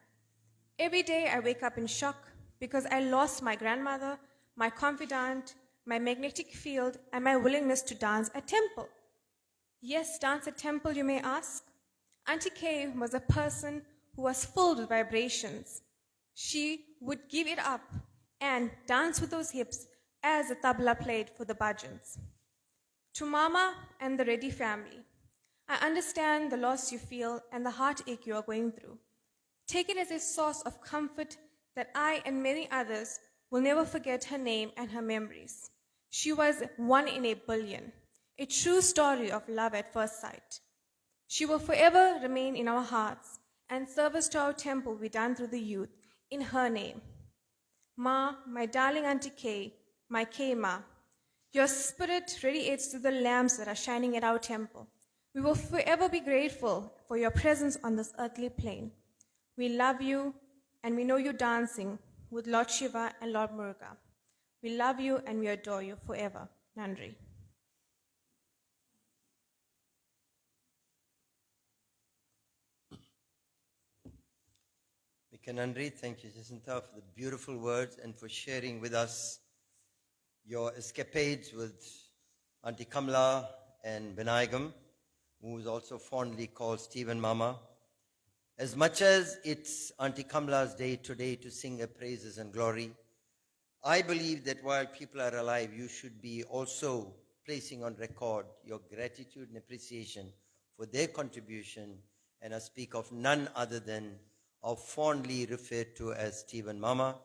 Every day I wake up in shock because I lost my grandmother, my confidant, my magnetic field, and my willingness to dance at temple. Yes, dance at temple, you may ask. Auntie Kay was a person who was filled with vibrations. She would give it up and dance with those hips as the tabla played for the bhajans. To Mama and the Reddy family, I understand the loss you feel and the heartache you are going through. Take it as a source of comfort that I and many others will never forget her name and her memories. She was 1 in a billion, a true story of love at first sight. She will forever remain in our hearts, and service to our temple will be done through the youth in her name. Ma, my darling Auntie Kay, my Kay Ma, your spirit radiates through the lamps that are shining at our temple. We will forever be grateful for your presence on this earthly plane. We love you, and we know you dancing with Lord Shiva and Lord Muruga. We love you and we adore you forever. Nandri. Nandri, thank you, Jacinta, for the beautiful words and for sharing with us your escapades with Auntie Kamala and Vinayagam, who is also fondly called Stephen Mama. As much as it's Auntie Kamala's day today to sing her praises and glory, I believe that while people are alive, you should be also placing on record your gratitude and appreciation for their contribution, and I speak of none other than our fondly referred to as Stephen Mama,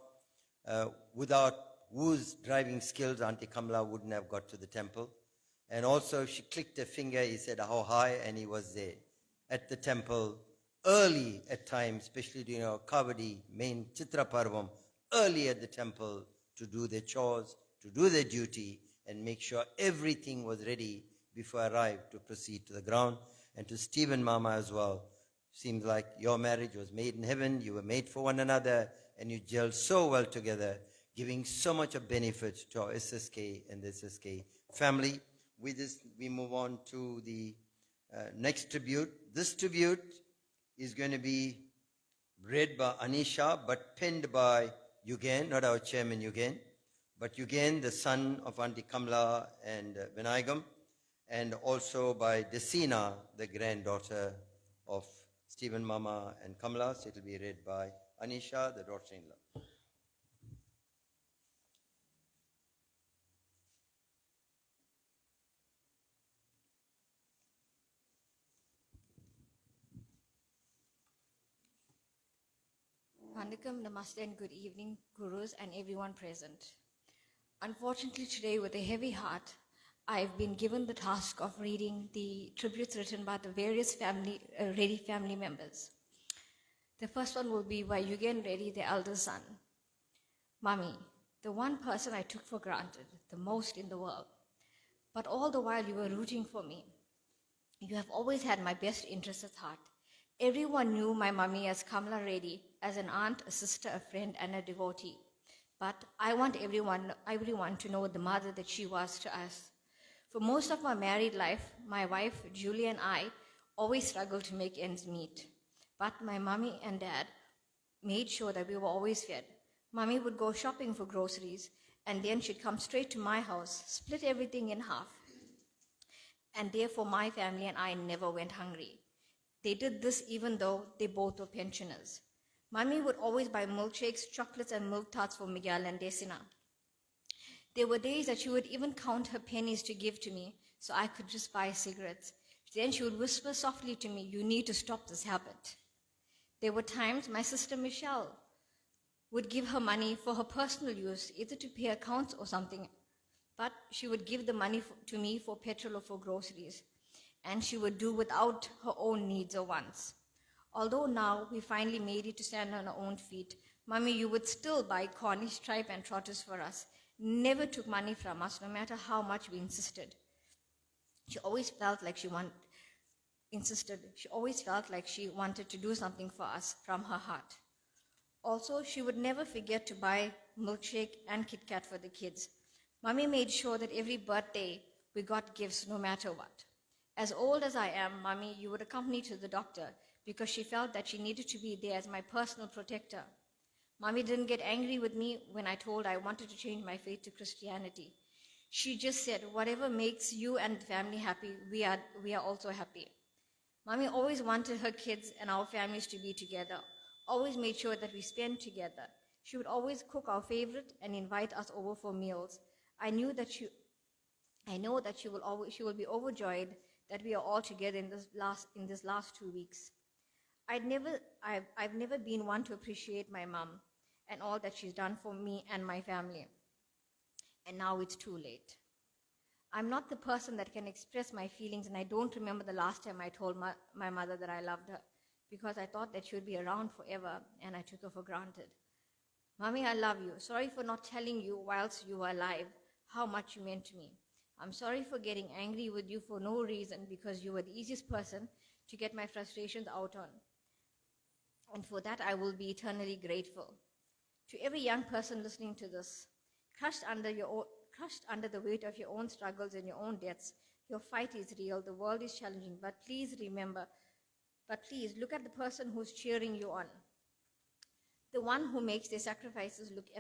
without whose driving skills Auntie Kamala wouldn't have got to the temple. And also, if she clicked her finger, he said, how high, and he was there at the temple early at times, especially during our Kavadi main Chitra Parvam, early at the temple to do their chores, to do their duty, and make sure everything was ready before I arrived to proceed to the ground. And to Stephen Mama as well, seems like your marriage was made in heaven, you were made for one another, and you gelled so well together, giving so much of benefit to our SSK and the SSK family. With this, we move on to the next tribute. This tribute is going to be read by Anisha, but penned by Yugen, not our chairman Yugen, but Yugen, the son of Auntie Kamala and Vinayagam, and also by Desina, the granddaughter of Stephen Mama and Kamala. So it will be read by Anisha, the daughter-in-law. Vandakam, Namaste, and good evening, Gurus and everyone present. Unfortunately, today, with a heavy heart, I've been given the task of reading the tributes written by the various Reddy family members. The first one will be by Yugen Reddy, the elder son. Mummy, the one person I took for granted, the most in the world. But all the while you were rooting for me. You have always had my best interests at heart. Everyone knew my mummy as Kamala Reddy, as an aunt, a sister, a friend, and a devotee. But I want everyone to know the mother that she was to us. For most of my married life, my wife, Julie, and I always struggled to make ends meet. But my mummy and dad made sure that we were always fed. Mummy would go shopping for groceries, and then she'd come straight to my house, split everything in half. And therefore, my family and I never went hungry. They did this even though they both were pensioners. Mummy would always buy milkshakes, chocolates, and milk tarts for Miguel and Desina. There were days that she would even count her pennies to give to me so I could just buy cigarettes. Then she would whisper softly to me, "You need to stop this habit." There were times my sister Michelle would give her money for her personal use, either to pay accounts or something, but she would give the money to me for petrol or for groceries, and she would do without her own needs or wants. Although now we finally made it to stand on our own feet, Mummy, you would still buy Cornish tripe and trotters for us, never took money from us, no matter how much we insisted. She always felt like she wanted to do something for us from her heart. Also, she would never forget to buy milkshake and Kit Kat for the kids. Mummy made sure that every birthday we got gifts no matter what. As old as I am, Mummy, you would accompany to the doctor because she felt that she needed to be there as my personal protector. Mummy didn't get angry with me when I told I wanted to change my faith to Christianity. She just said, whatever makes you and the family happy, we are also happy. Mummy always wanted her kids and our families to be together, always made sure that we spend together. She would always cook our favorite and invite us over for meals. I know that she will be overjoyed that we are all together in this last 2 weeks. I've never been one to appreciate my mom and all that she's done for me and my family. And now it's too late. I'm not the person that can express my feelings, and I don't remember the last time I told my mother that I loved her, because I thought that she would be around forever, and I took her for granted. Mommy, I love you. Sorry for not telling you whilst you were alive how much you meant to me. I'm sorry for getting angry with you for no reason, because you were the easiest person to get my frustrations out on. And for that, I will be eternally grateful. To every young person listening to this, crushed under the weight of your own struggles and your own debts, your fight is real, the world is challenging, but please look at the person who's cheering you on. The one who makes their sacrifices look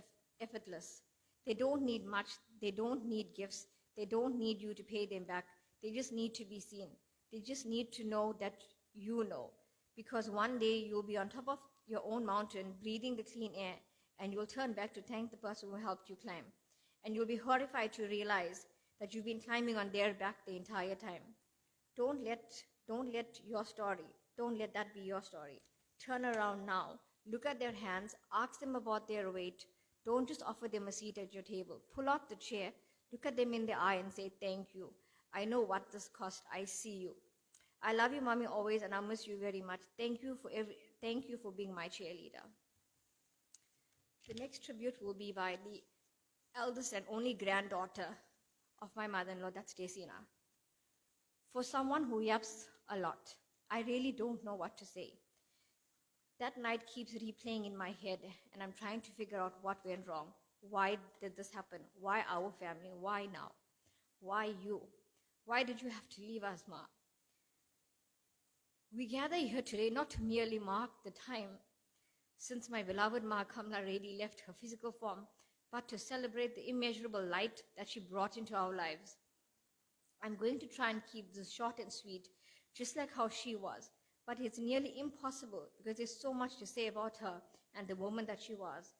effortless. They don't need much. They don't need gifts. They don't need you to pay them back. They just need to be seen. They just need to know that you know. Because one day you'll be on top of your own mountain, breathing the clean air, and you'll turn back to thank the person who helped you climb. And you'll be horrified to realize that you've been climbing on their back the entire time. Don't let your story, don't let that be your story. Turn around now. Look at their hands. Ask them about their weight. Don't just offer them a seat at your table. Pull out the chair. Look at them in the eye and say, thank you. I know what this cost. I see you. I love you, Mommy, always, and I miss you very much. Thank you for being my cheerleader. The next tribute will be by the eldest and only granddaughter of my mother-in-law, that's Desina. For someone who yaps a lot, I really don't know what to say. That night keeps replaying in my head, and I'm trying to figure out what went wrong. Why did this happen? Why our family? Why now? Why you? Why did you have to leave us, Ma? We gather here today not to merely mark the time since my beloved Ma Kamala Reddy left her physical form, but to celebrate the immeasurable light that she brought into our lives. I'm going to try and keep this short and sweet, just like how she was, but it's nearly impossible because there's so much to say about her and the woman that she was.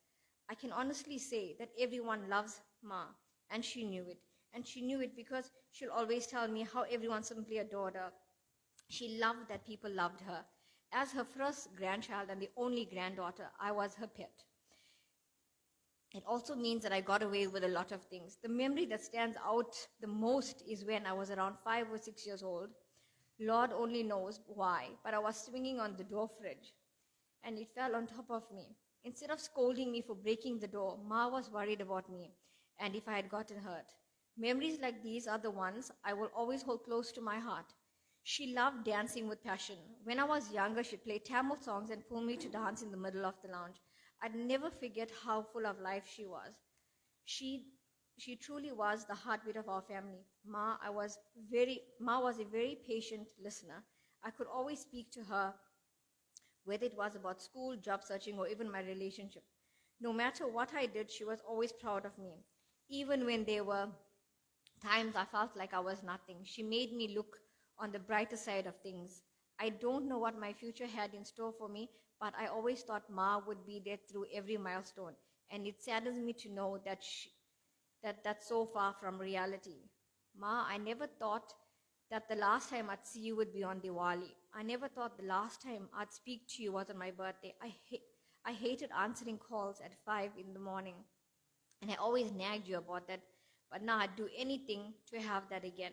I can honestly say that everyone loves Ma, and she knew it. And she knew it because she'll always tell me how everyone simply adored her. She loved that people loved her. As her first grandchild and the only granddaughter, I was her pet. It also means that I got away with a lot of things. The memory that stands out the most is when I was around 5 or 6 years old. Lord only knows why, but I was swinging on the door fridge and it fell on top of me. Instead of scolding me for breaking the door, Ma was worried about me and if I had gotten hurt. Memories like these are the ones I will always hold close to my heart. She loved dancing with passion. When I was younger, she'd play Tamil songs and pull me to dance in the middle of the lounge. I'd never forget how full of life she was. She truly was the heartbeat of our family. Ma was a very patient listener. I could always speak to her, whether it was about school, job searching, or even my relationship. No matter what I did, she was always proud of me. Even when there were times I felt like I was nothing, she made me look on the brighter side of things. I don't know what my future had in store for me, but I always thought Ma would be there through every milestone. And it saddens me to know that's so far from reality. Ma, I never thought that the last time I'd see you would be on Diwali. I never thought the last time I'd speak to you was on my birthday. I hated answering calls at 5 in the morning. And I always nagged you about that. But now I'd do anything to have that again.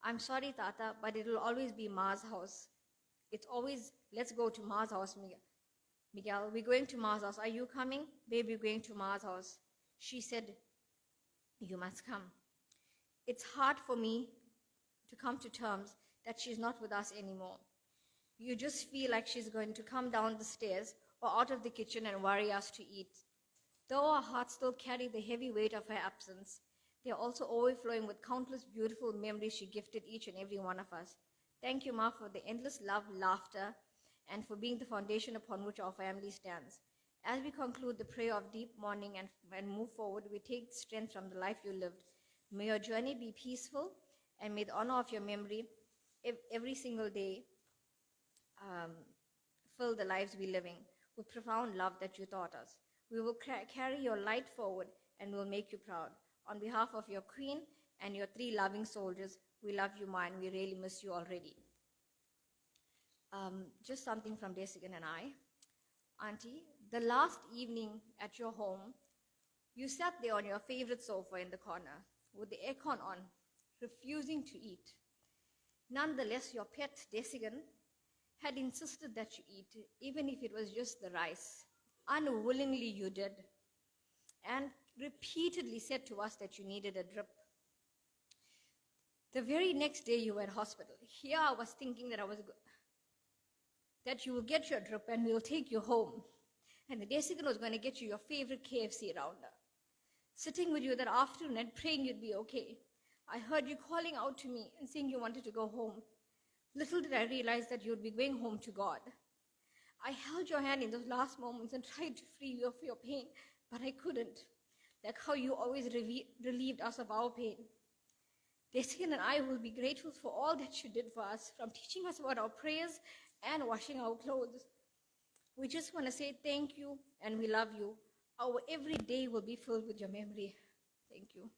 I'm sorry, Tata, but it'll always be Ma's house. It's always, let's go to Ma's house, Miguel, we're going to Ma's house. Are you coming? Babe, we're going to Ma's house. She said, you must come. It's hard for me to come to terms that she's not with us anymore. You just feel like she's going to come down the stairs or out of the kitchen and worry us to eat. Though our hearts still carry the heavy weight of her absence, they're also overflowing with countless beautiful memories she gifted each and every one of us. Thank you, Ma, for the endless love, laughter, and for being the foundation upon which our family stands. As we conclude the prayer of deep mourning and move forward, we take strength from the life you lived. May your journey be peaceful, and may the honor of your memory every single day fill the lives we're living with profound love that you taught us. We will carry your light forward and will make you proud. On behalf of your queen and your 3 loving soldiers, we love you, Ma, and we really miss you already. Just something from Desigan and I. Auntie, the last evening at your home, you sat there on your favorite sofa in the corner with the aircon on, refusing to eat. Nonetheless, your pet, Desigan, had insisted that you eat, even if it was just the rice. Unwillingly you did, and repeatedly said to us that you needed a drip. The very next day you were at hospital. Here I was thinking that you will get your drip and we'll take you home. And the Desigan was going to get you your favorite KFC rounder. Sitting with you that afternoon and praying you'd be okay. I heard you calling out to me and saying you wanted to go home. Little did I realize that you'd be going home to God. I held your hand in those last moments and tried to free you of your pain, but I couldn't. like how you always relieved us of our pain. Desikan and I will be grateful for all that you did for us, from teaching us about our prayers and washing our clothes. We just want to say thank you and we love you. Our every day will be filled with your memory. Thank you.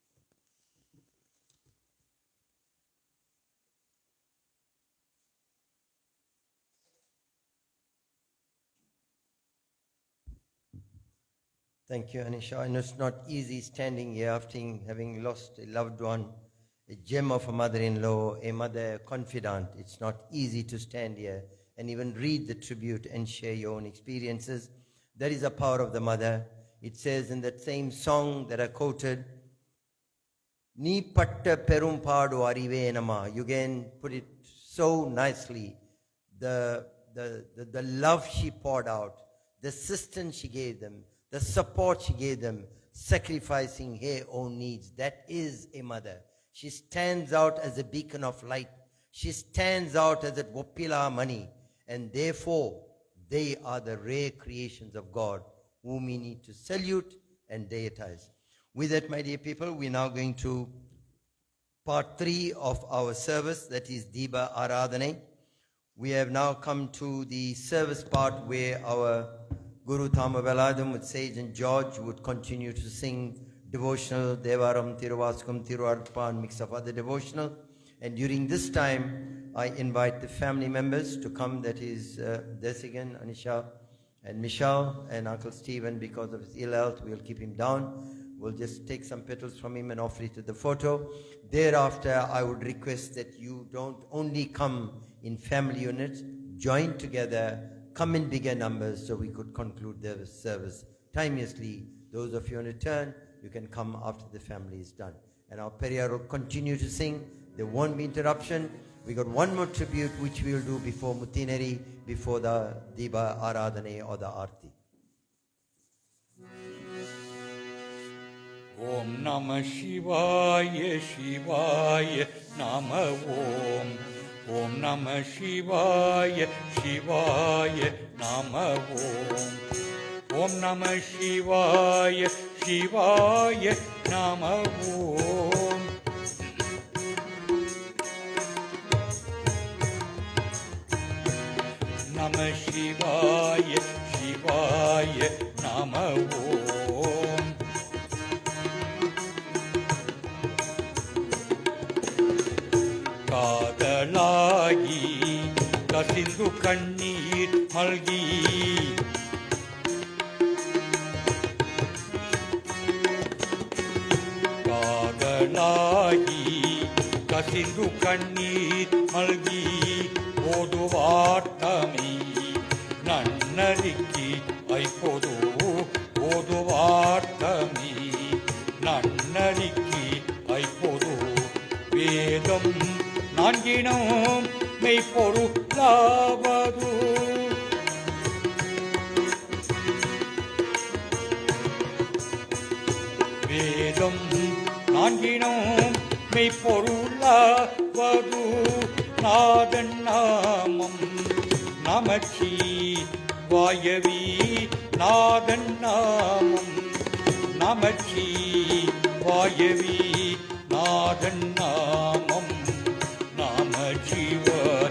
Thank you, Anisha. I know it's not easy standing here after having lost a loved one, a gem of a mother-in-law, a mother confidant. It's not easy to stand here and even read the tribute and share your own experiences. That is the power of the mother. It says in that same song that I quoted, Ni patta perum padu arivenama. You can put it so nicely. The love she poured out, the assistance she gave them, the support she gave them, sacrificing her own needs. That is a mother. She stands out as a beacon of light. She stands out as a Wopila money. And therefore, they are the rare creations of God, whom we need to salute and deitize. With that, my dear people, we're now going to part 3 of our service, that is Diba Aradhane. We have now come to the service part where our Guru Thamo Valaitham with Sage and George would continue to sing devotional, Devaram, Tiruvasukam, Tiruarpan, mix of other devotional. And during this time, I invite the family members to come, that is Desigan, Anisha, and Michelle, and Uncle Stephen. Because of his ill health, we'll keep him down. We'll just take some petals from him and offer it to the photo. Thereafter, I would request that you don't only come in family units, join together, come in bigger numbers so we could conclude the service timeously. Those of you on return, you can come after the family is done. And our Periyar will continue to sing. There won't be interruption. We got one more tribute which we will do before Mutinari, before the Diba Aradhane or the Aarti. Om Namah Shivaya Shivaya Nama Om. Om Namah Shivaya Shivaya Nama Om. Om Namah Shivaya Shivaya Nama Om. Namah Shivaya Shivaya Nama Om. காதலாகி கசிந்து கண்ணீர் மல்கி காதலாகி கசிந்து கண்ணீர் மல்கி ஓதுவாட்டமை நன்னறிக்கி ஐப்பொது ஓதுவாட்டமை நன்னறிக்கி ஐப்பொது வேதம் நான்கினும் மெய்ப்பொருளாவது வேதம் நான்கினும் மெய்ப்பொருளாவது நாதன் நாமம் நமச்சிவாயவி நாதன் நாமம் நமச்சிவாயவி நாதன் நாமம் நமச்சிவாயவே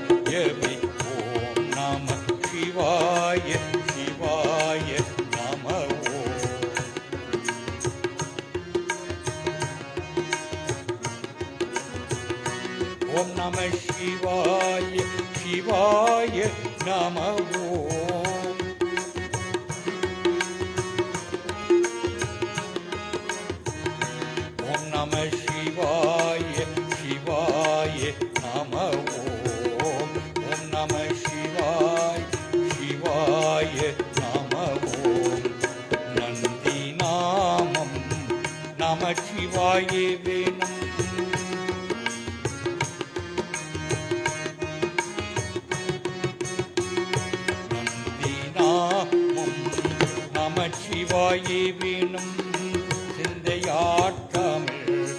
ஓம் நம சிவாய சிவாய நம ஓம் நம சிவாய சிவாய நம ஓம் நம சிவாய சிவாய நம ஓம் ஓம் நம சிவாய சிவாய நம ஓம் நந்தி நாமம் நம சிவாய வேணும் நந்தி நாமம் நம சிவாய வேணும் சிந்தையாட்டமிழ்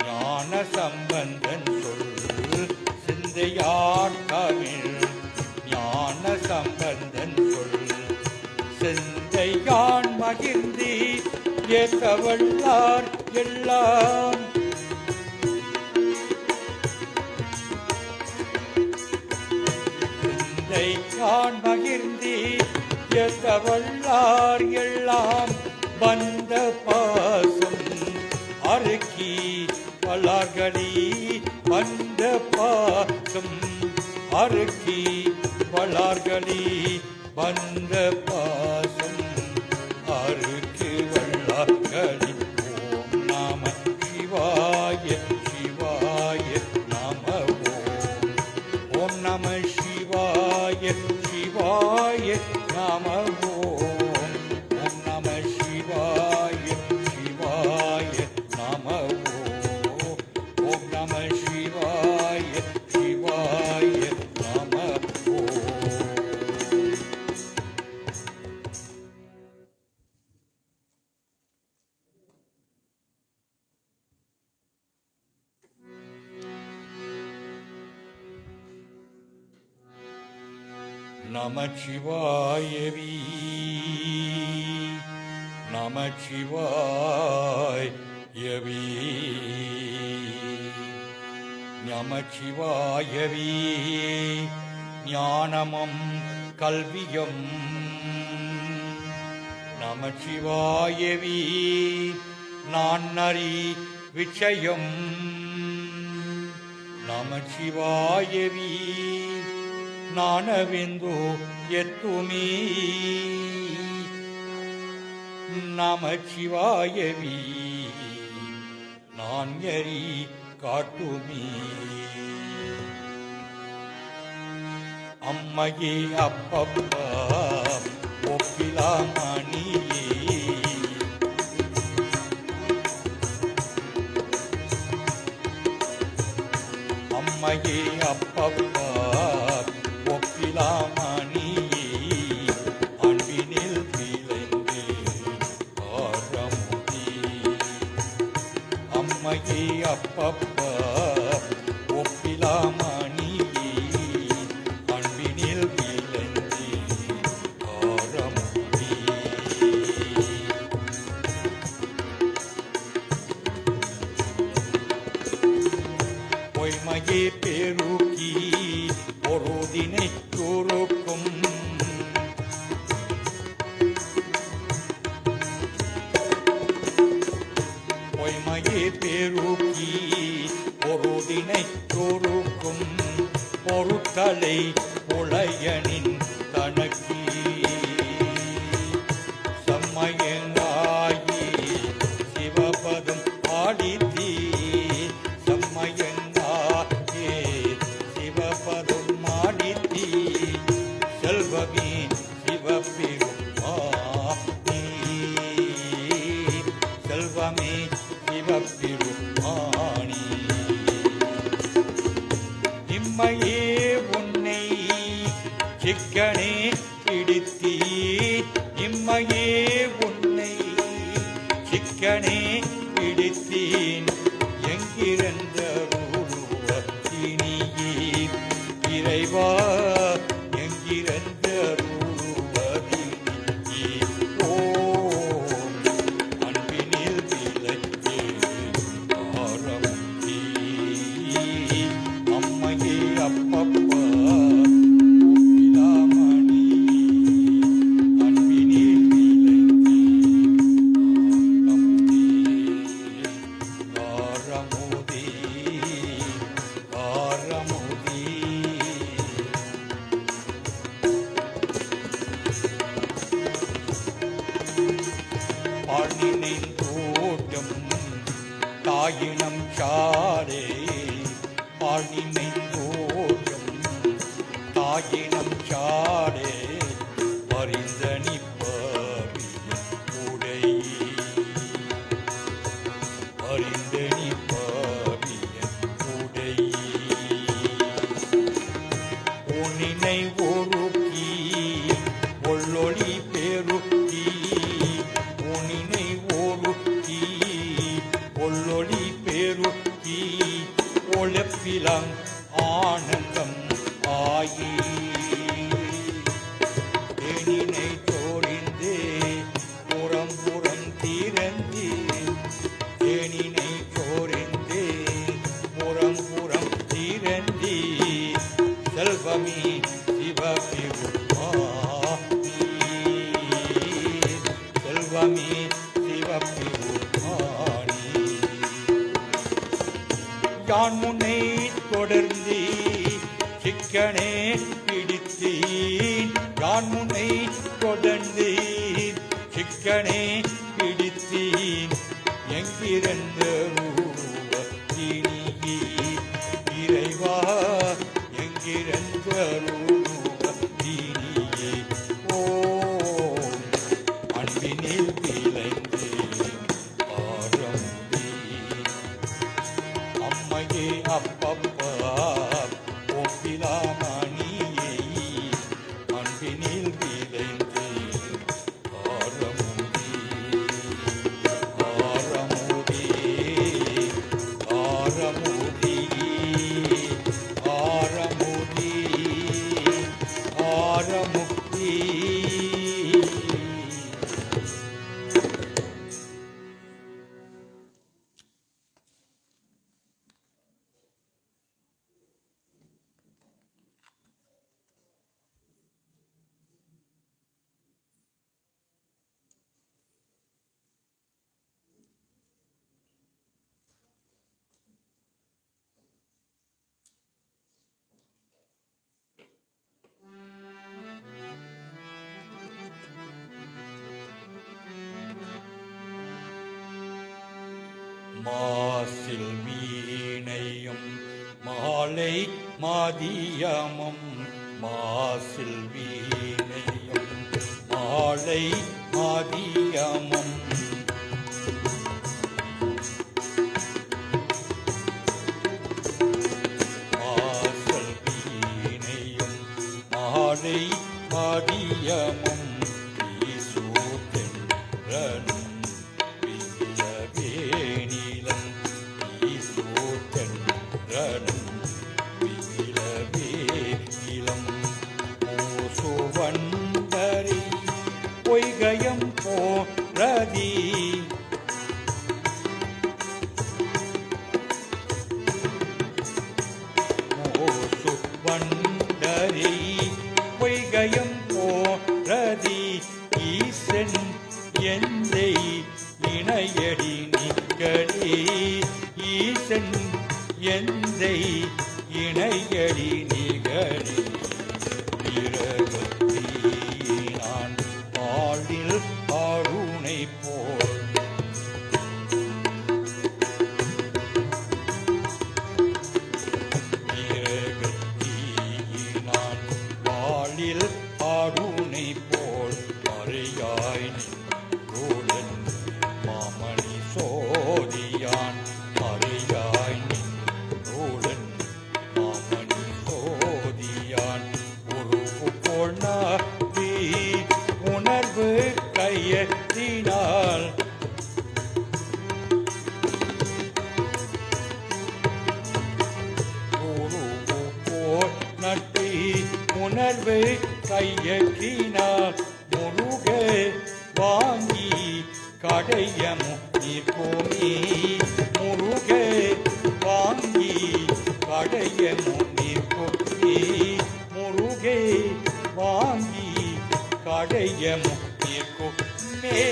ஞான சம்பந்தன் சொல் சிந்தையாட்டமிழ் ஞான சம்பந்தன் சொல் சிந்தையான் மகிழ்ந்தி ஏத்தவல்லார் எல்லாம் சிந்தை யான் மகிழ்ந்தி ஏத்தவல்லார் எல்லாம் வந்த பாசம் அறுக்கி வளார்களி வந்த பாசம் அறுக்கி வளார்களி வந்த பாசம் அறுக்கு வளார்களி ஓம் நம சிவாய சிவாய நம ஓம் நம சிவாய சிவாய நம ஓம் நம சிவாய சிவாய நம ஓம் நம சிவாய சிவாய நம நமச்சிவாயவி நமச்சிவாயவி நமச்சிவாயவி ஞானமும் கல்வியும் நமச்சிவாயவி நான் அறி விஷயம் நமச்சிவாயவி ನಾನವೆಂದು ಎತ್ತುಮೀ நமச்சிவாயவி நான் எரி காட்டுமீ அம்மையே அப்பப்பா ஒப்பிலாமணியே அம்மையே அப்பப்பா ஒப்பிலாமணியே அன்பினில் விளைந்து ஆரமுதி அம்மையே அப்பப்பா ஒப்பிலாமணியே அன்பினில் விளைந்து ஆரமுதி பொய்மையே பெருக்கி பொருதினை கூறுக்கும் பொய்மையே பெருக்கி பொருதினை கூறுக்கும் பொருட்களை புலையனின் தனக்கி செம்மையங்காயி சிவபதம் ஆடித்தீ செம்மையங்காயே சிவபதம் மாடித்தீ செல்வமே சிவபெருமானே செல்வமே சிவபெருமானே இம்மையே உன்னை சிக்கனே பிடித்தீ இம்மையே உன்னை சிக்கனே பிடித்தீன் எங்கிருந்த ரூபத்தினியே இறைவா எங்கிருந்த ரூபத்தினியே ஓம் அன்பினில் விளையே ஆரம்பி அம்மையே அப்பப்பா ஒப்பிலாமணி அன்பினில் விளையே ஆரமுதே ஆரமுதே பாடினின் தோட்டம் தாயினம் சாரே பாடினின் தோட்டம் தாயினம் சாரே பரிந்தனி பவிய உடையே பரிந்தனி பவிய உடையே உன்னினை ஒருக்கி ஒள்ளொளி பெருக்கி உன்னினை ஒருக்கி ஒள்ளொளி பெருக்கி ஒளப்பிலம் ஆனந்தம் ஆயி தேனினை தோழிந்தே புறம் புறம் தீரந்து செல்வமே சிவபெருமானே, செல்வமே சிவபெருமானே. யான் முன்னை தொடர்ந்து சிக்கனே பிடித்தேன், யான் முன்னை தொடர்ந்து சிக்கனே பிடித்தேன். எங்கிருந்த ரூபத்தினியே இறைவா, எங்கிருந்த ரூபத்தினியே. ஓ அன்பினில் விளைந்து ஆரம்பி அம்மையே அப்பப்பா ஒப்பிலாமணியை அன்பினில் விளைந்து ஆரமுதி ஆரமுதி ஆரமுதி ஆரமுதி ஆரமுக்தி. மாசில் வீணையும் மாலை மாதியமும், மாசில் வீணையும் மாலை மாதியமும். மாசல் வீணையும் மாலை மாதியமும் ஈசூத்தென்றனும் வேணிலம் ஈசூத்தென்றனும் வேணிலம் மூசுவண்டரி பொய்கயம் போரதி மூசுவண்டரி பொய்கயம் போரதி ஈசன் எந்தை இணையடி நிகழே ஈசன் எந்தை இணையடி நிகழே. நிரகத்தி நான் பாடில் ஆளுனை போல் நிரகத்தி நான் பாடில் ஆளுனை போல் மறையாய் நின்றோழன் மாமணி சோதியான் மறையாய் நின்றோழன் மாமணி சோதியான் உருவு பொண்ணாதி உணர்வு கையத்தினால் உருவு போர் நட்டி உணர்வு கையற்றினால் முருக வாங்கி கடையமு நிற்போமே முருக வாங்கி கடையமு நிற்போமே முருகே வாங்கி கடையமு நிற்போமே.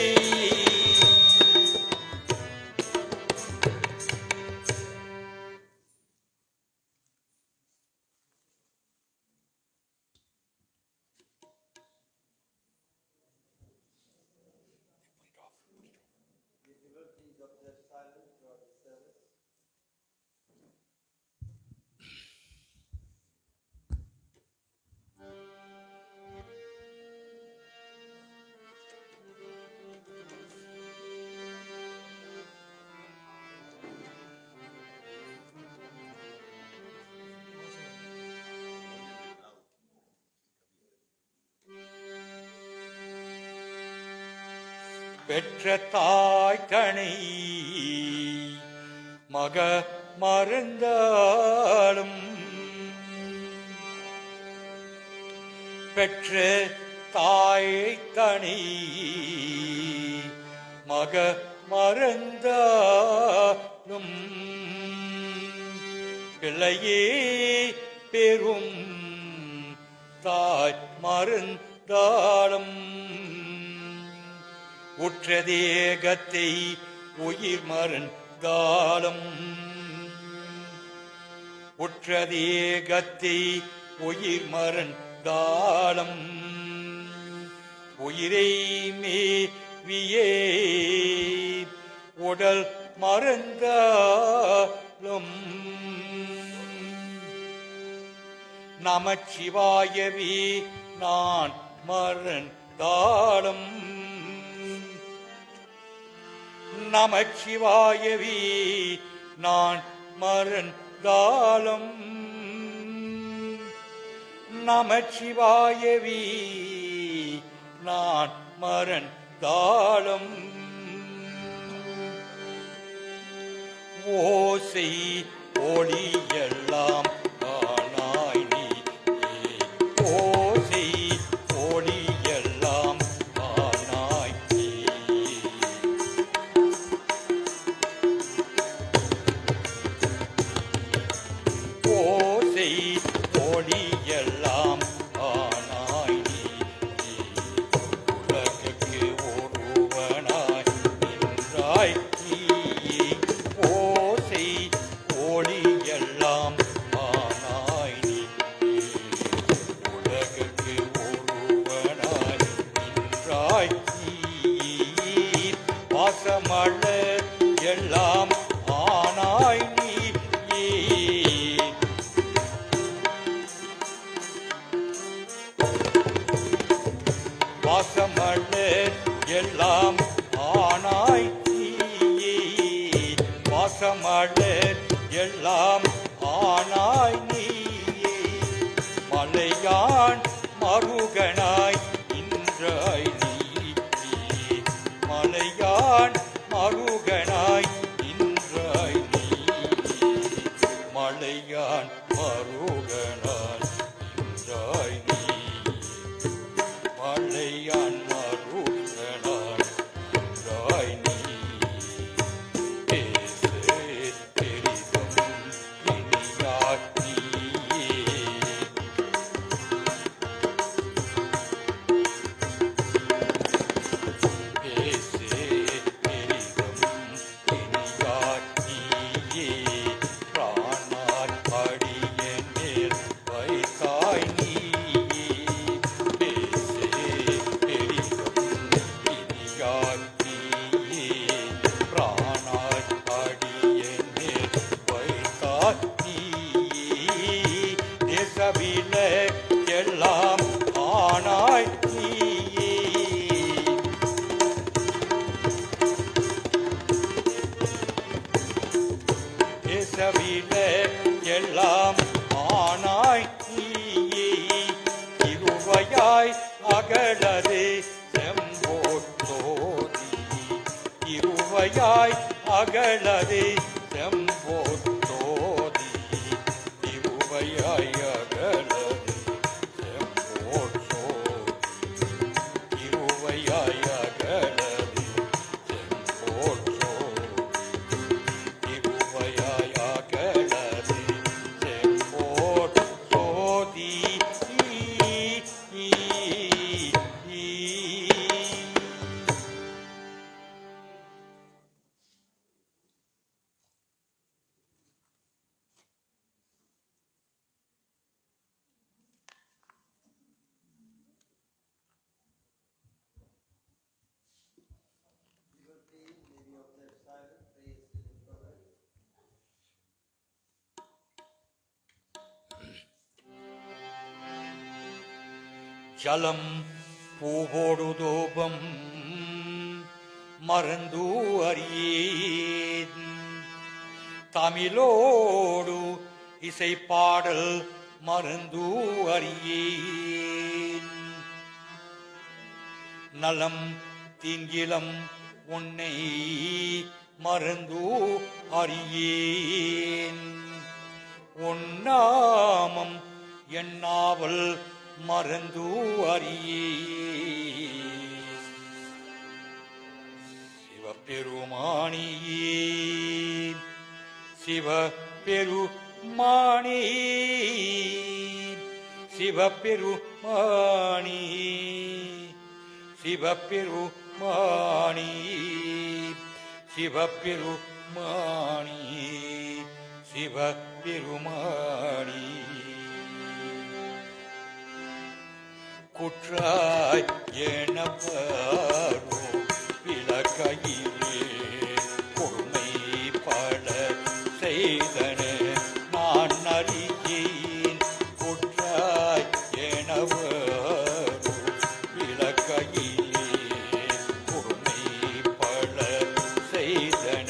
பெற்ற தாய் தனை மக மறந்தாலும் பெற்ற தாய் தனை மக மறந்தாலும் பிள்ளையே பெரும் தாய் மருந்தாளம் உற்ற தேகத்தை உயிர் மருந்தாளம் உற்ற தேகத்தை உயிர் மருந்தாளம் உயிரை மேவியே உடல் மருந்தாலும் நமச்சிவாயவே நான் மறந்தாலும் நமச்சிவாயவே நான் மறந்தாலும் நமச்சிவாயவே நான் மறந்தாலும் ஓசை ஒளியெல்லாம் ஆனாய் நீ ஓசை ஒளியெல்லாம் ஆனாய் நீ ஓசை ஒளியெல்லாம் ஆனாய் நீ உலகுக்கு ஒருவனாய் நின்றாய் நீ ஓசை ஒளியெல்லாம் ஆனாய் நீ உலகுக்கு ஒருவனாய் நின்றாய் நீ பாசமலர் எல்லாம் ஆனாய் நீ வாசமலர் எல்லாம் ஆனாய் நீயே வாசமலர் எல்லாம் ஆனாய் நீயே மலையான் மருகனாய் நின்றாய் நீயே மலையான் மருகனாய் நின்றாய் நீயே மலையான் மருகனாய் நின்றாய் நீ மலையான் மருகனாய் நின்றாய் நீ பேசு பெரிதும் இனியாய் நீயே பேசு பெரிதும் இனியாய் நீயே பிராணாய் அடியேன் மேல் வைத்தாய் நீயே பேசு பெரிதும் இனியாய் நீயே பிராணாய் அடியேன் மேல் வைத்தாய் நீயே தேசவில எல்லாம் ஆனாய் நீயே தேசவில எல்லாம் ஆனாய் நீயே இருவையாய் அகலது செம்போத்தோதி இருவையாய் அகலது செம்போத்தோதி இருவையாய் அகலது செம்போத்தோதி இருவையாய் அகலது செம்போத்தோதி இருவையாய் அகலது செம்போத்தோதி ஜலம் பூவோடு தூபம் மறந்து அறியேன் தமிழோடு இசை பாடல் மறந்து அறியேன் நலம் தீங்கிலம் உன்னை மறந்து அறியேன் உன்னாமம் என்னாவல் மறந்து அறியேன் சிவபெருமானியே சிவபெருமானே சிவபெருமானி சிவபெருமானி சிவபெருமானி சிவபெருமானி குற்றாய் எனப்போ விளக்கையிலே கொடுமை பல செய்தன நான் அறியேன் குற்றாய் எனவோ விளக்கையிலே கொடுமை பல செய்தன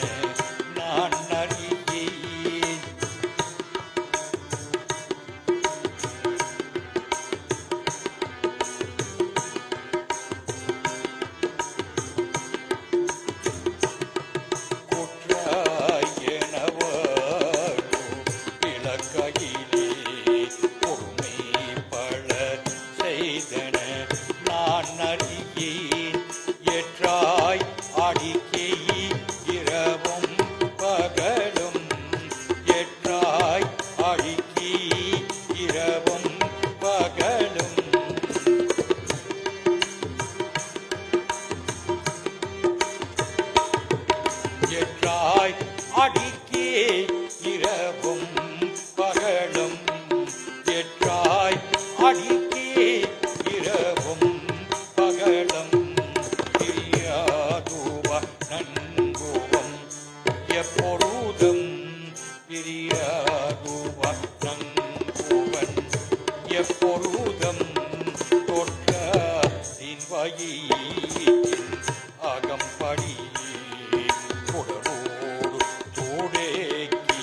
நான் அறியேன் அடிக்கே இரவும் பகலும் எற்றாய் அடிக்கே இரவும் பகலும் பிரியாதுவ நன்குவம் எப்பொழுதும் பிரியாதுவ நன்குவன் எப்பொழுதும் தொற்ற வயிற்றின் அகம்படி குடலோடு தோடேக்கி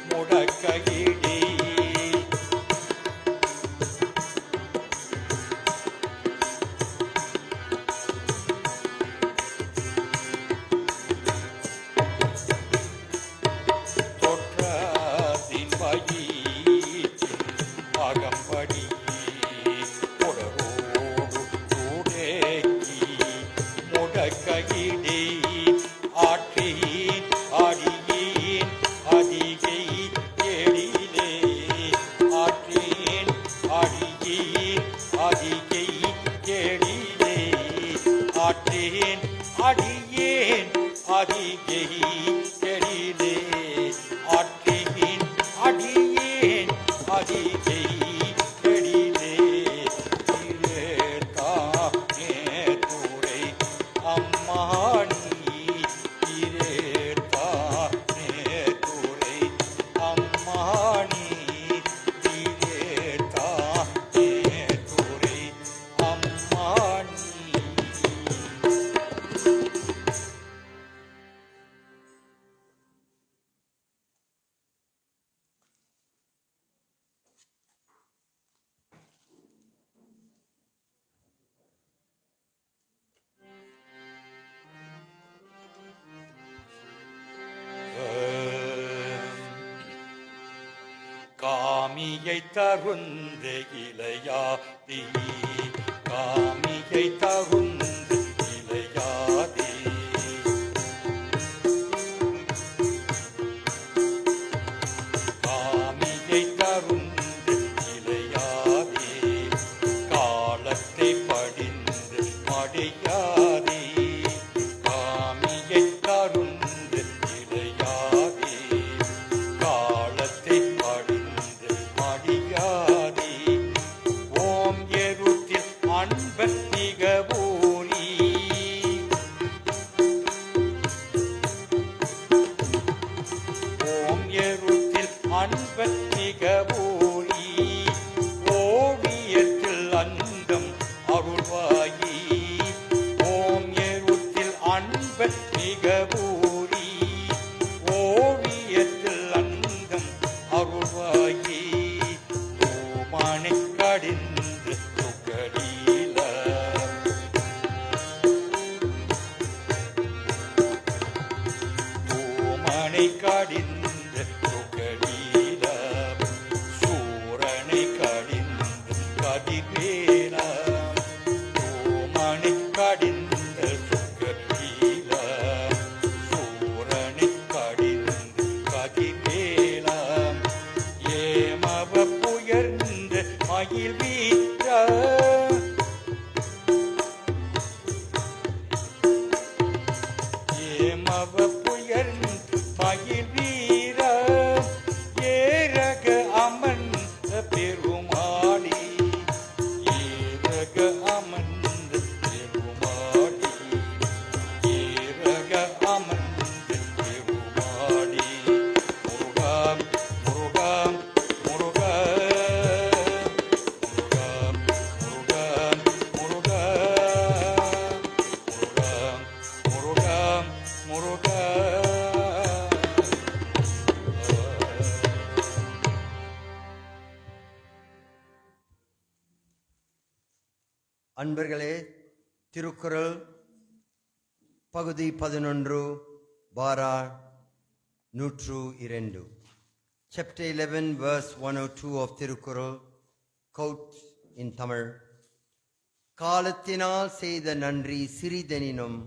முடக்கையிடே தொற்றத்தின் வயிற்றின் அகம்படி குடலோடு தோடேக்கி முடக்கையிடே ஆற்றேன் ஆடியேன் அதிகை எழிலே ஆற்றேன் ஆடியேன் அதிகை எழிலே ஆற்றேன் அடியேன் அதிகை எழிலே ஆற்றேன் அடியேன் அதிகை எழிலே தானே துறை அம்மானி காமியை தருந்த இளையாதி காமியை தருந்த இளையாதி காமியை தருந்த இளையாதி காலத்தை படிந்து மடியாதி காமியை தருந்த இளையாதி காலத்தை படிந்து மடியாதி ஓம் எரு மகிழ்வீரா ஏமவ புயர்ந்து மகிழ்வீரா ஏரக அமர்ந்த பெருமாடி ஏரக அமர்ந்த பெருமாடி ஏரக அமர்ந்த பெருமாடி முருகா முருகா முருகா முருகா முருகா முருகா முருகா முருகா அன்பர்களே, திருக்குறள் பகுதி 11 பாரா 102. Chapter 11 verse 102 of Tirukkural, quote in Tamil. காலத்தினால் செய்த நன்றி சிறிதெனினும்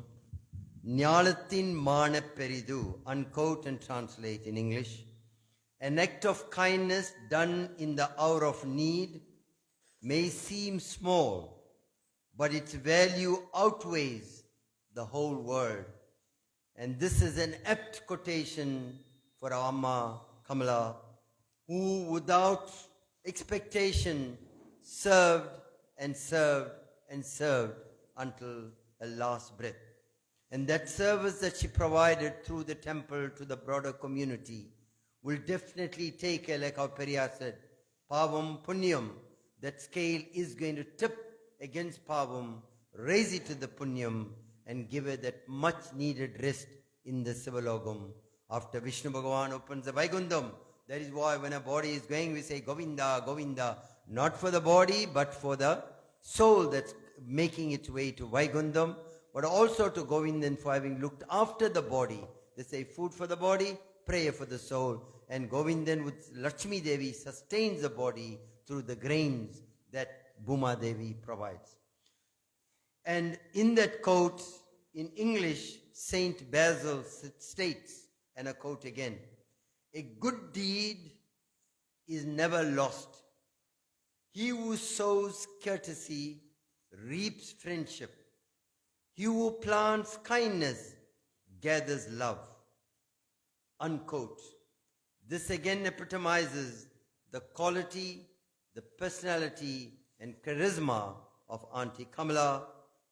ஞாலத்தின் மானப் பெரிது. Unquote and translate in English. An act of kindness done in the hour of need may seem small, but its value outweighs the whole world. And this is an apt quotation for our Amma Kamala, who without expectation served and served and served until her last breath. And that service that she provided through the temple to the broader community will definitely take her, like our Periyar said, Pavam Punyam. That scale is going to tip against Pavam, raise it to the Punyam, and give her that much needed rest in the Sivalogam. After Vishnu Bhagavan opens the Vaigundam, that is why when a body is going, we say Govinda, Govinda, not for the body, but for the soul that's making its way to Vaigundam, but also to Govindan for having looked after the body. They say food for the body, prayer for the soul. And Govindan with Lakshmi Devi sustains the body through the grains that Bhuma Devi provides. And in that quote, in English, Saint Basil states, and I quote again, a good deed is never lost. He who sows courtesy reaps friendship. He who plants kindness gathers love. Unquote. This again epitomizes the quality, the personality, and charisma of Auntie Kamala,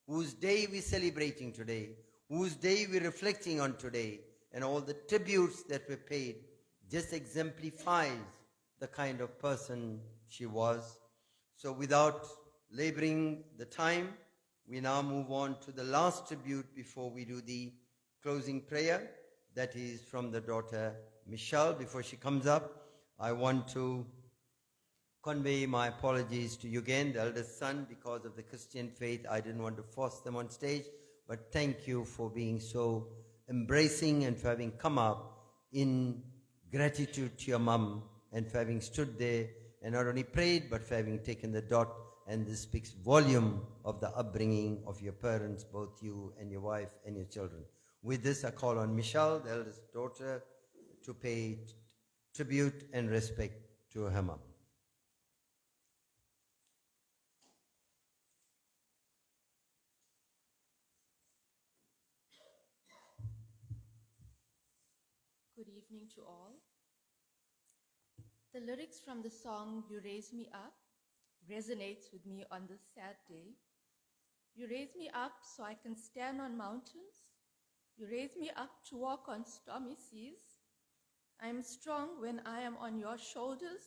whose day we're celebrating today, whose day we're reflecting on today, and all the tributes that were paid just exemplifies the kind of person she was. So without laboring the time, we now move on to the last tribute before we do the closing prayer. That is from the daughter Michelle. Before she comes up, I want to convey my apologies to you again, the eldest son, because of the Christian faith. I didn't want to force them on stage, but thank you for being so embracing and for having come up in gratitude to your mum and for having stood there and not only prayed, but for having taken the dot. And this speaks volume of the upbringing of your parents, both you and your wife and your children. With this, I call on Michelle, the eldest daughter, to pay tribute and respect to her mum. Good evening to all. The lyrics from the song You Raise Me Up resonates with me on this sad day. You raise me up so I can stand on mountains. You raise me up to walk on stormy seas. I am strong when I am on your shoulders.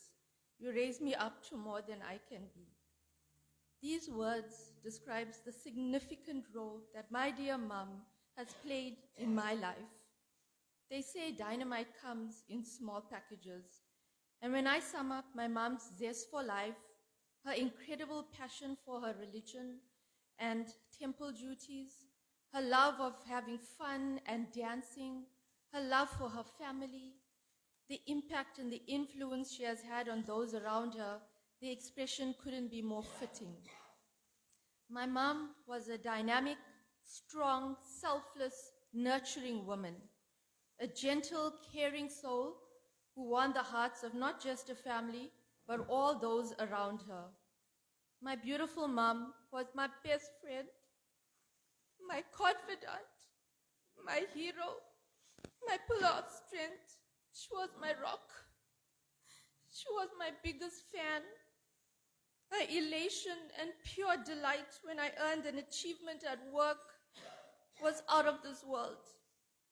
You raise me up to more than I can be. These words describes the significant role that my dear mum has played in my life. They say dynamite comes in small packages. And when I sum up my mom's zest for life, her incredible passion for her religion and temple duties, her love of having fun and dancing, her love for her family, the impact and the influence she has had on those around her, the expression couldn't be more fitting. My mom was a dynamic, strong, selfless, nurturing woman, a gentle, caring soul who won the hearts of not just her family, but all those around her. My beautiful mom was my best friend, my confidant, my hero, my pillar of strength. She was my rock. She was my biggest fan. Her elation and pure delight when I earned an achievement at work was out of this world.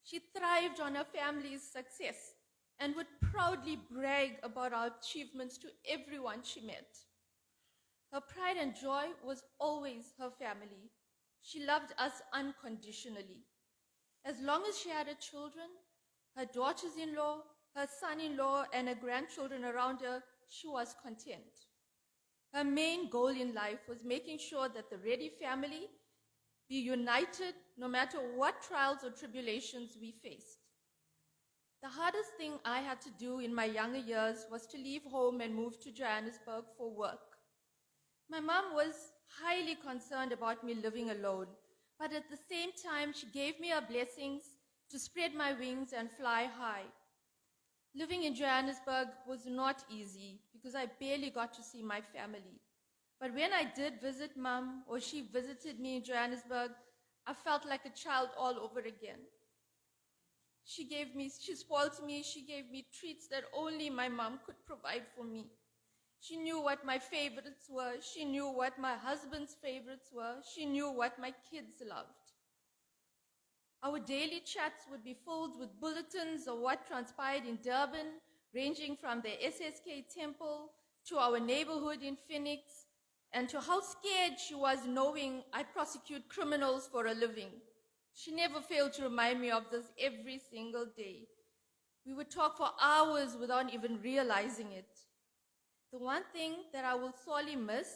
She thrived on her family's success and would proudly brag about our achievements to everyone she met. Her pride and joy was always her family. She loved us unconditionally. As long as she had her children, her daughters-in-law, her son-in-law, and her grandchildren around her, she was content. Her main goal in life was making sure that the Reddy family be united no matter what trials or tribulations we faced. The hardest thing I had to do in my younger years was to leave home and move to Johannesburg for work. My mom was highly concerned about me living alone, but at the same time, she gave me her blessings to spread my wings and fly high. Living in Johannesburg was not easy because I barely got to see my family. But when I did visit Mom or she visited me in Johannesburg, I felt like a child all over again. She spoiled me, she gave me treats that only my mom could provide for me. She knew what my favorites were, she knew what my husband's favorites were, she knew what my kids loved. Our daily chats would be filled with bulletins of what transpired in Durban, ranging from the SSK temple to our neighborhood in Phoenix, and to how scared she was knowing I prosecute criminals for a living. She never failed to remind me of this every single day. We would talk for hours without even realizing it. The one thing that I will sorely miss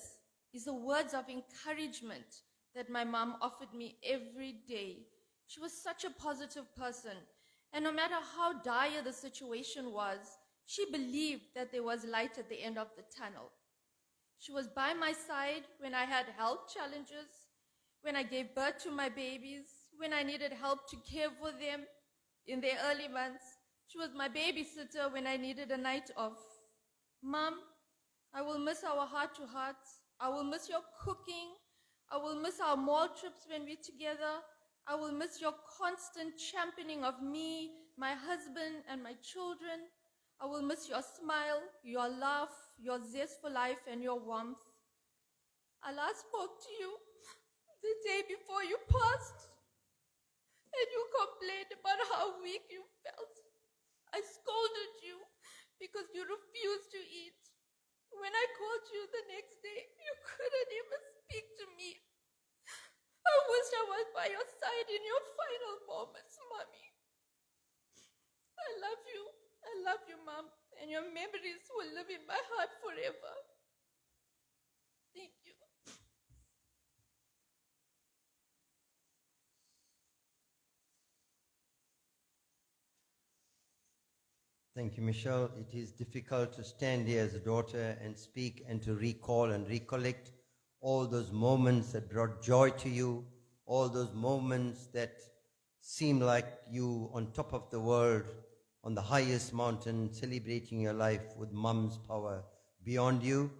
is the words of encouragement that my mom offered me every day. She was such a positive person, and no matter how dire the situation was, she believed that there was light at the end of the tunnel. She was by my side when I had health challenges, when I gave birth to my babies, when I needed help to care for them in their early months. She was my babysitter when I needed a night off. Mom, I will miss our heart-to-hearts. I will miss your cooking. I will miss our mall trips when we're together. I will miss your constant championing of me, my husband, and my children. I will miss your smile, your laugh, your zest for life, and your warmth. I last spoke to you the day before you passed, and you complained about how weak you felt. I scolded you because you refused to eat. When I called you the next day, you couldn't even speak to me. I wished I was by your side in your final moments, Mommy. I love you, Mom, and your memories will live in my heart forever. Thank you. Thank you, Michelle. It is difficult to stand here as a daughter and speak and to recall and recollect all those moments that brought joy to you, all those moments that seem like you on top of the world, on the highest mountain, celebrating your life with Mom's power beyond you.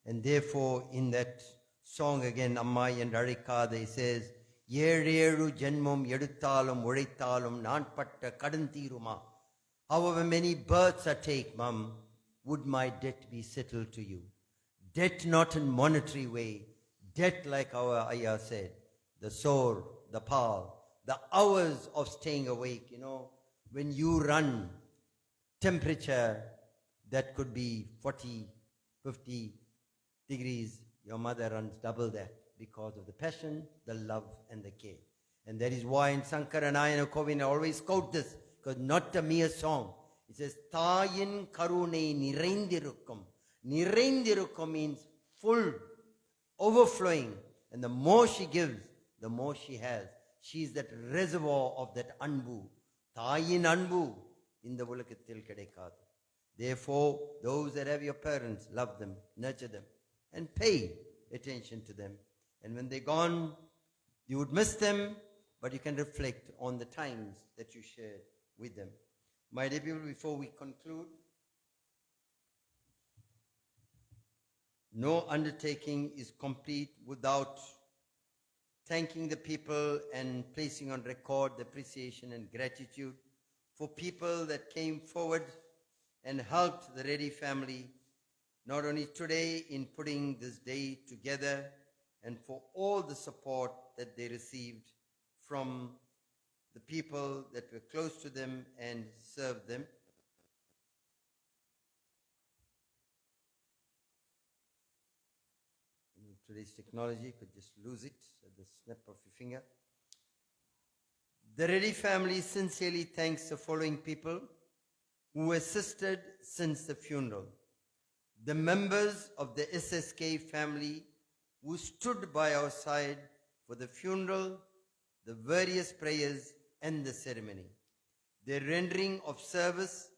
And therefore, in that song again, Ammai and Arika, they says, Yeru Janmum Yeduthalum Urithalum Nanpatta Kadantiruma. However many births I take, Mum, would my debt be settled to you. Debt not in monetary way, debt like our Ayah said, the sore, the pal, the hours of staying awake, when you run, temperature that could be 40, 50 degrees, your mother runs double that because of the passion, the love, and the care. And that is why in Sankara and Ayana Kovin I always quote this, because not a mere song. It says, Tayin karune nirendirukkum. Nirendirukkum means full, overflowing. And the more she gives, the more she has. She is that reservoir of that anbu. Tayin anbu in the ulakathil kedaikadu. Therefore, those that have your parents, love them, nurture them, and pay attention to them. And when they're gone, you would miss them, but you can reflect on the times that you shared with them. My dear people, before we conclude, No undertaking is complete without thanking the people and placing on record the appreciation and gratitude for people that came forward and helped the Reddy family, not only today in putting this day together, and for all the support that they received from the people that were close to them and served them. Today's technology could just lose it at the snap of your finger. The Reddy family sincerely thanks the following people who assisted since the funeral. The members of the SSK family who stood by our side for the funeral, the various prayers and the ceremony. Their rendering of service,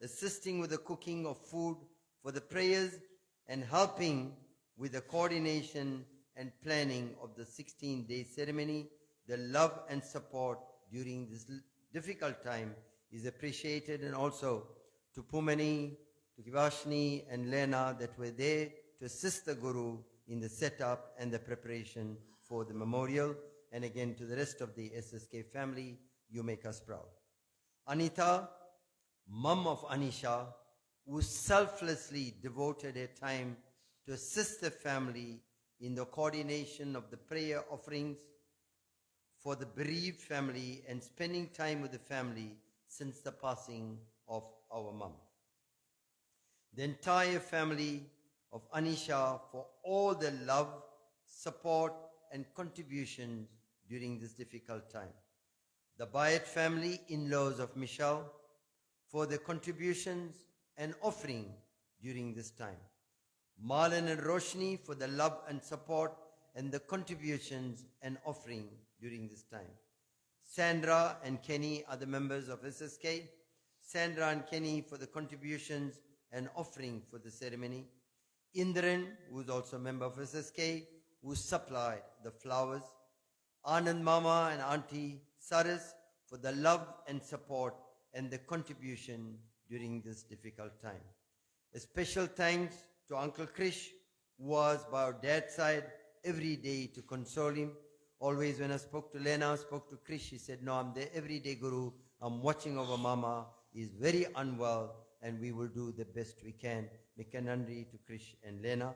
assisting with the cooking of food for the prayers and helping with the coordination and planning of the 16-day ceremony, the love and support during this difficult time is appreciated, and also to Pumani, to Kivashni and Lena that were there to assist the Guru in the setup and the preparation for the memorial, and again to the rest of the SSK family, you make us proud. Anita, mum of Anisha, who selflessly devoted her time to assist the family in the coordination of the prayer offerings for the bereaved family and spending time with the family since the passing of our mum. The entire family of Anisha for all the love, support and contributions during this difficult time. The Bayat family, in-laws of Michelle, for their contributions and offering during this time. Marlon and Roshni for the love and support and the contributions and offering during this time. Sandra and Kenny are the members of SSK. Sandra and Kenny for the contributions and offering for the ceremony. Indran, who is also a member of SSK, who supplied the flowers. Anand Mama and Auntie Saras for the love and support and the contribution during this difficult time. A special thanks to Uncle Krish, who was by our dad's side every day to console him. Always when I spoke to Lena, spoke to Krish, he said, no, I'm there every day, Guru. I'm watching over Mama. He's very unwell and we will do the best we can. Mekanandri to Krish and Lena.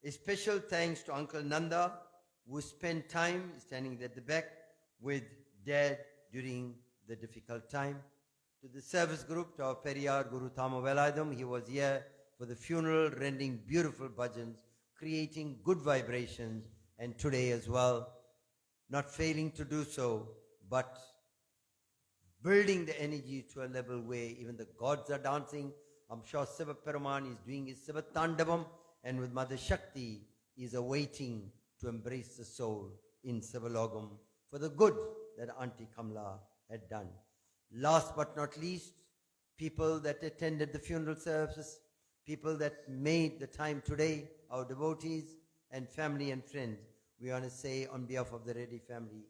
A special thanks to Uncle Nanda, who spent time standing at the back with Dad during the difficult time. To the service group, to our Periyar Guru Thamo Valaitham, he was here for the funeral, rendering beautiful bhajans, creating good vibrations, and today as well, not failing to do so, but building the energy to a level where even the gods are dancing. I'm sure Siva Peruman is doing his Siva Tandavam, and with Mother Shakti is awaiting to embrace the soul in Sivalogam for the good that Auntie Kamala had done. Last but not least, people that attended the funeral services, people that made the time today, our devotees and family and friends. We want to say on behalf of the Reddy family,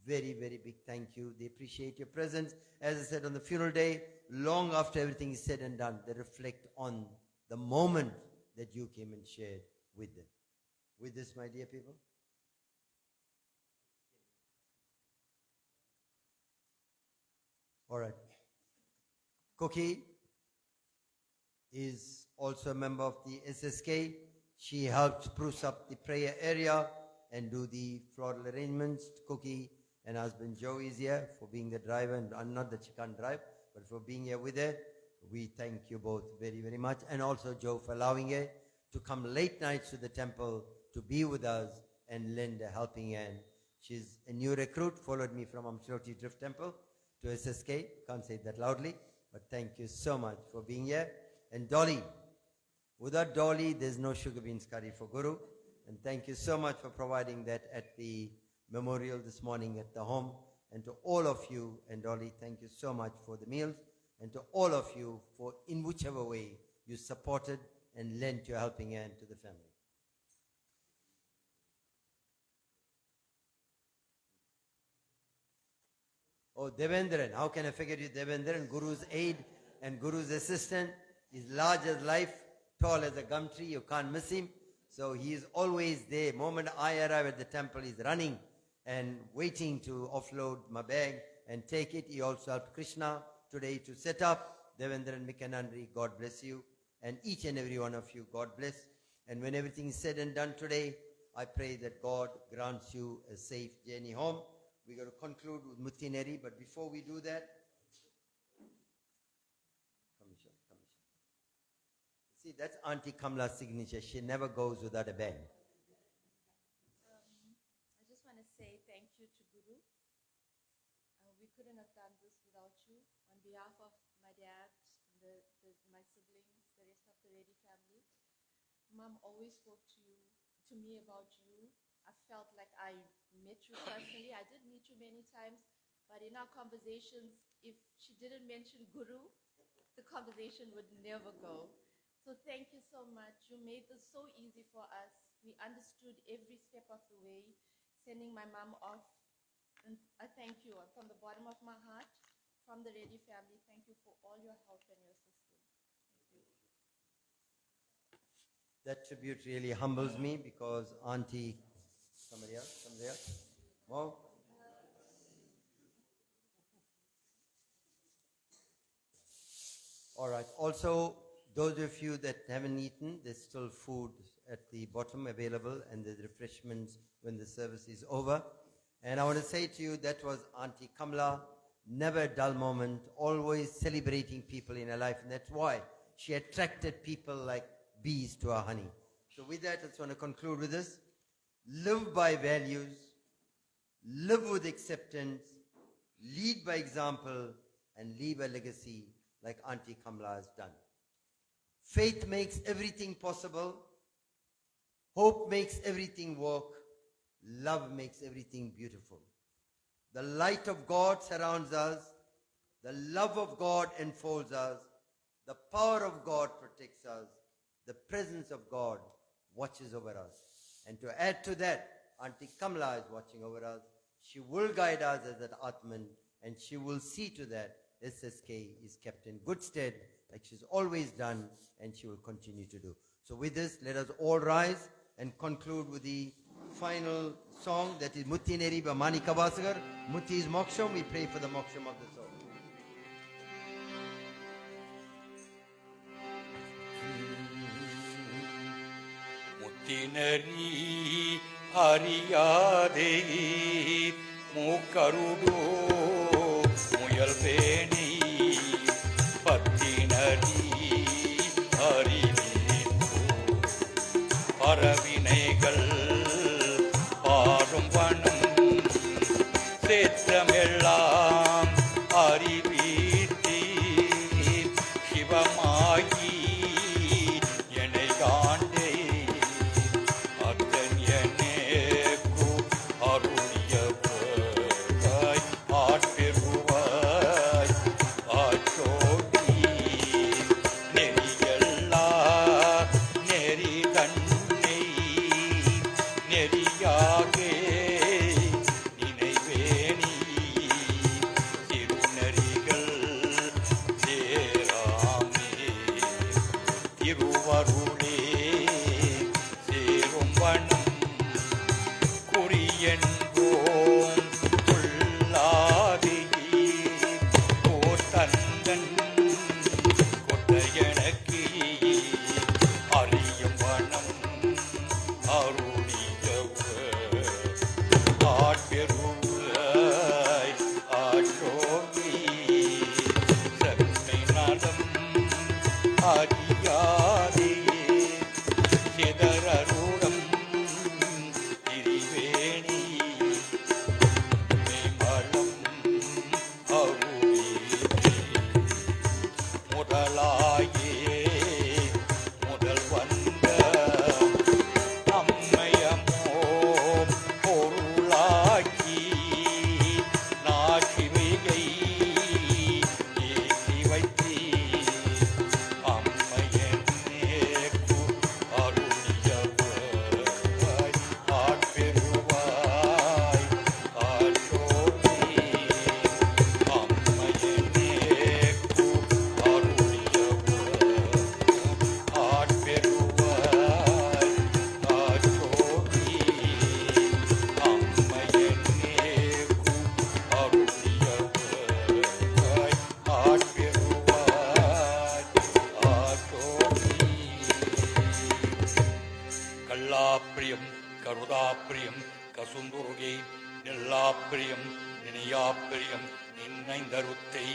very, very big thank you. They appreciate your presence. As I said on the funeral day, long after everything is said and done, they reflect on the moment that you came and shared with them. With this, my dear people. All right. Cookie is also a member of the SSK. She helped spruce up the prayer area and do the floral arrangements. Cookie and husband Joe is here for being the driver, and not that she can't drive, but for being here with her. We thank you both very, very much. And also Joe for allowing her to come late nights to the temple to be with us and lend a helping hand. She's a new recruit, followed me from Amshroti Drift Temple to SSK. Can't say that loudly, but thank you so much for being here. And Dolly. Without Dolly, there's no sugar beans curry for Guru. And thank you so much for providing that at the memorial this morning at the home. And to all of you, and Dolly, thank you so much for the meals. And to all of you for in whichever way you supported and lent your helping hand to the family. Oh, Devendran, how can I forget you, Devendran? Guru's aide and Guru's assistant is large as life, tall as a gum tree, you can't miss him. So he is always there. Moment I arrive at the temple, he's running and waiting to offload my bag and take it. He also helped Krishna today to set up. Devendran Mikanandri, God bless you. And each and every one of you, God bless. And when everything is said and done today, I pray that God grants you a safe journey home. We're going to conclude with Mutineri, but before we do that, Commission. See, that's Auntie Kamala's signature. She never goes without a bang. I just want to say thank you to Guru. We couldn't have done this without you. On behalf of my dad, my siblings, the rest of the Reddy family, Mom always spoke to me about you. I felt like I met you personally. I did meet you many times, but in our conversations, if she didn't mention Guru, the conversation would never go. So thank you so much. You made this so easy for us. We understood every step of the way, sending my mom off. And I thank you from the bottom of my heart, from the Reddy family. Thank you for all your help and your assistance. Thank you. That tribute really humbles me because Auntie, somebody else, More? All right. Also, those of you that haven't eaten, there's still food at the bottom available and there's refreshments when the service is over. And I want to say to you, that was Auntie Kamala, never a dull moment, always celebrating people in her life. And that's why she attracted people like bees to her honey. So with that, I just want to conclude with this. Live by values, live with acceptance, lead by example, and leave a legacy like Auntie Kamala has done. Faith makes everything possible. Hope makes everything work. Love makes everything beautiful. The light of God surrounds us. The love of God enfolds us. The power of God protects us. The presence of God watches over us. And to add to that, Auntie Kamala is watching over us. She will guide us as an Atman, and she will see to that SSK is kept in good stead, like she's always done, and she will continue to do. So with this, let us all rise and conclude with the final song, that is Mutti Neri by Manika Vasagar. Mutti is Moksham. We pray for the Moksham of the soul. Mutinari Hariyade Mukarudu Muyalpeni Pattinari Harivindu Paravinegal Parum Vanum Sethamellam Ariviti Shivamagi கல்லாப்பிரியம் கருதாப்பிரியம் கசுந்துருகை நெல்லாப்பிரியம் நினையாப்பிரியம் நின்னைந்தருத்தை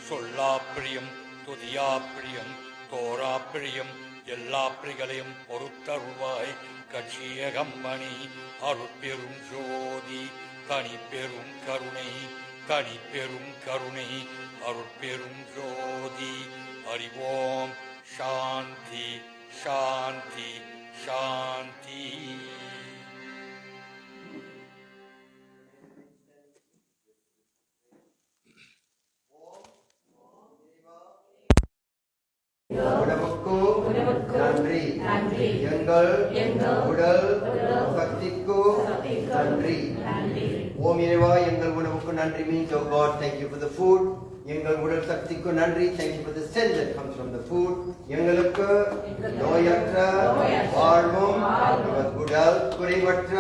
சொல்லாப்பிரியம் துதியாப்பிரியம் தோராப்பிரியம் எல்லா பிரிகளையும் பொறுத்தருவாய் கட்சியகம்மணி அருட்பெரும் ஜோதி தனிப்பெரும் கருணை தனிப்பெரும் கருணை அருட்பெரும் ஜோதி அறிவோம் சாந்தி சாந்தி சாந்தி. உணவுக்கு நன்றி. எங்கள் உடல் சக்திக்கு நன்றி. ஓம் இறைவா எங்கள் உணவுக்கு நன்றி means, oh God, thank you for the food. எங்கள் உடல் சக்திக்கு நன்றி, thank you for the strength that comes from the food. எங்களுக்கு நோயற்ற வாழ்வும் good health, குறைவற்ற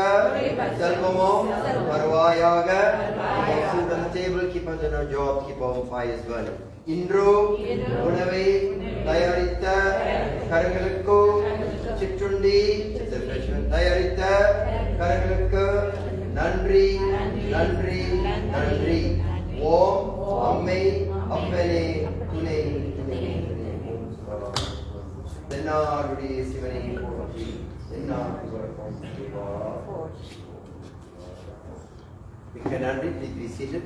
செல்வமும் வருவாயாக. Food on the table, keep us on our job, keep our fires burning. இன்று உணவை தயாரித்த கரங்களுக்கு சிற்றுண்டி தயாரித்த கரங்களுக்கு நன்றி நன்றி நன்றி. ஓம் அம்மை அப்பனே துணை தென்னாடுடைய சிவனை போற்றி மிக்க நன்றி. Please be seated.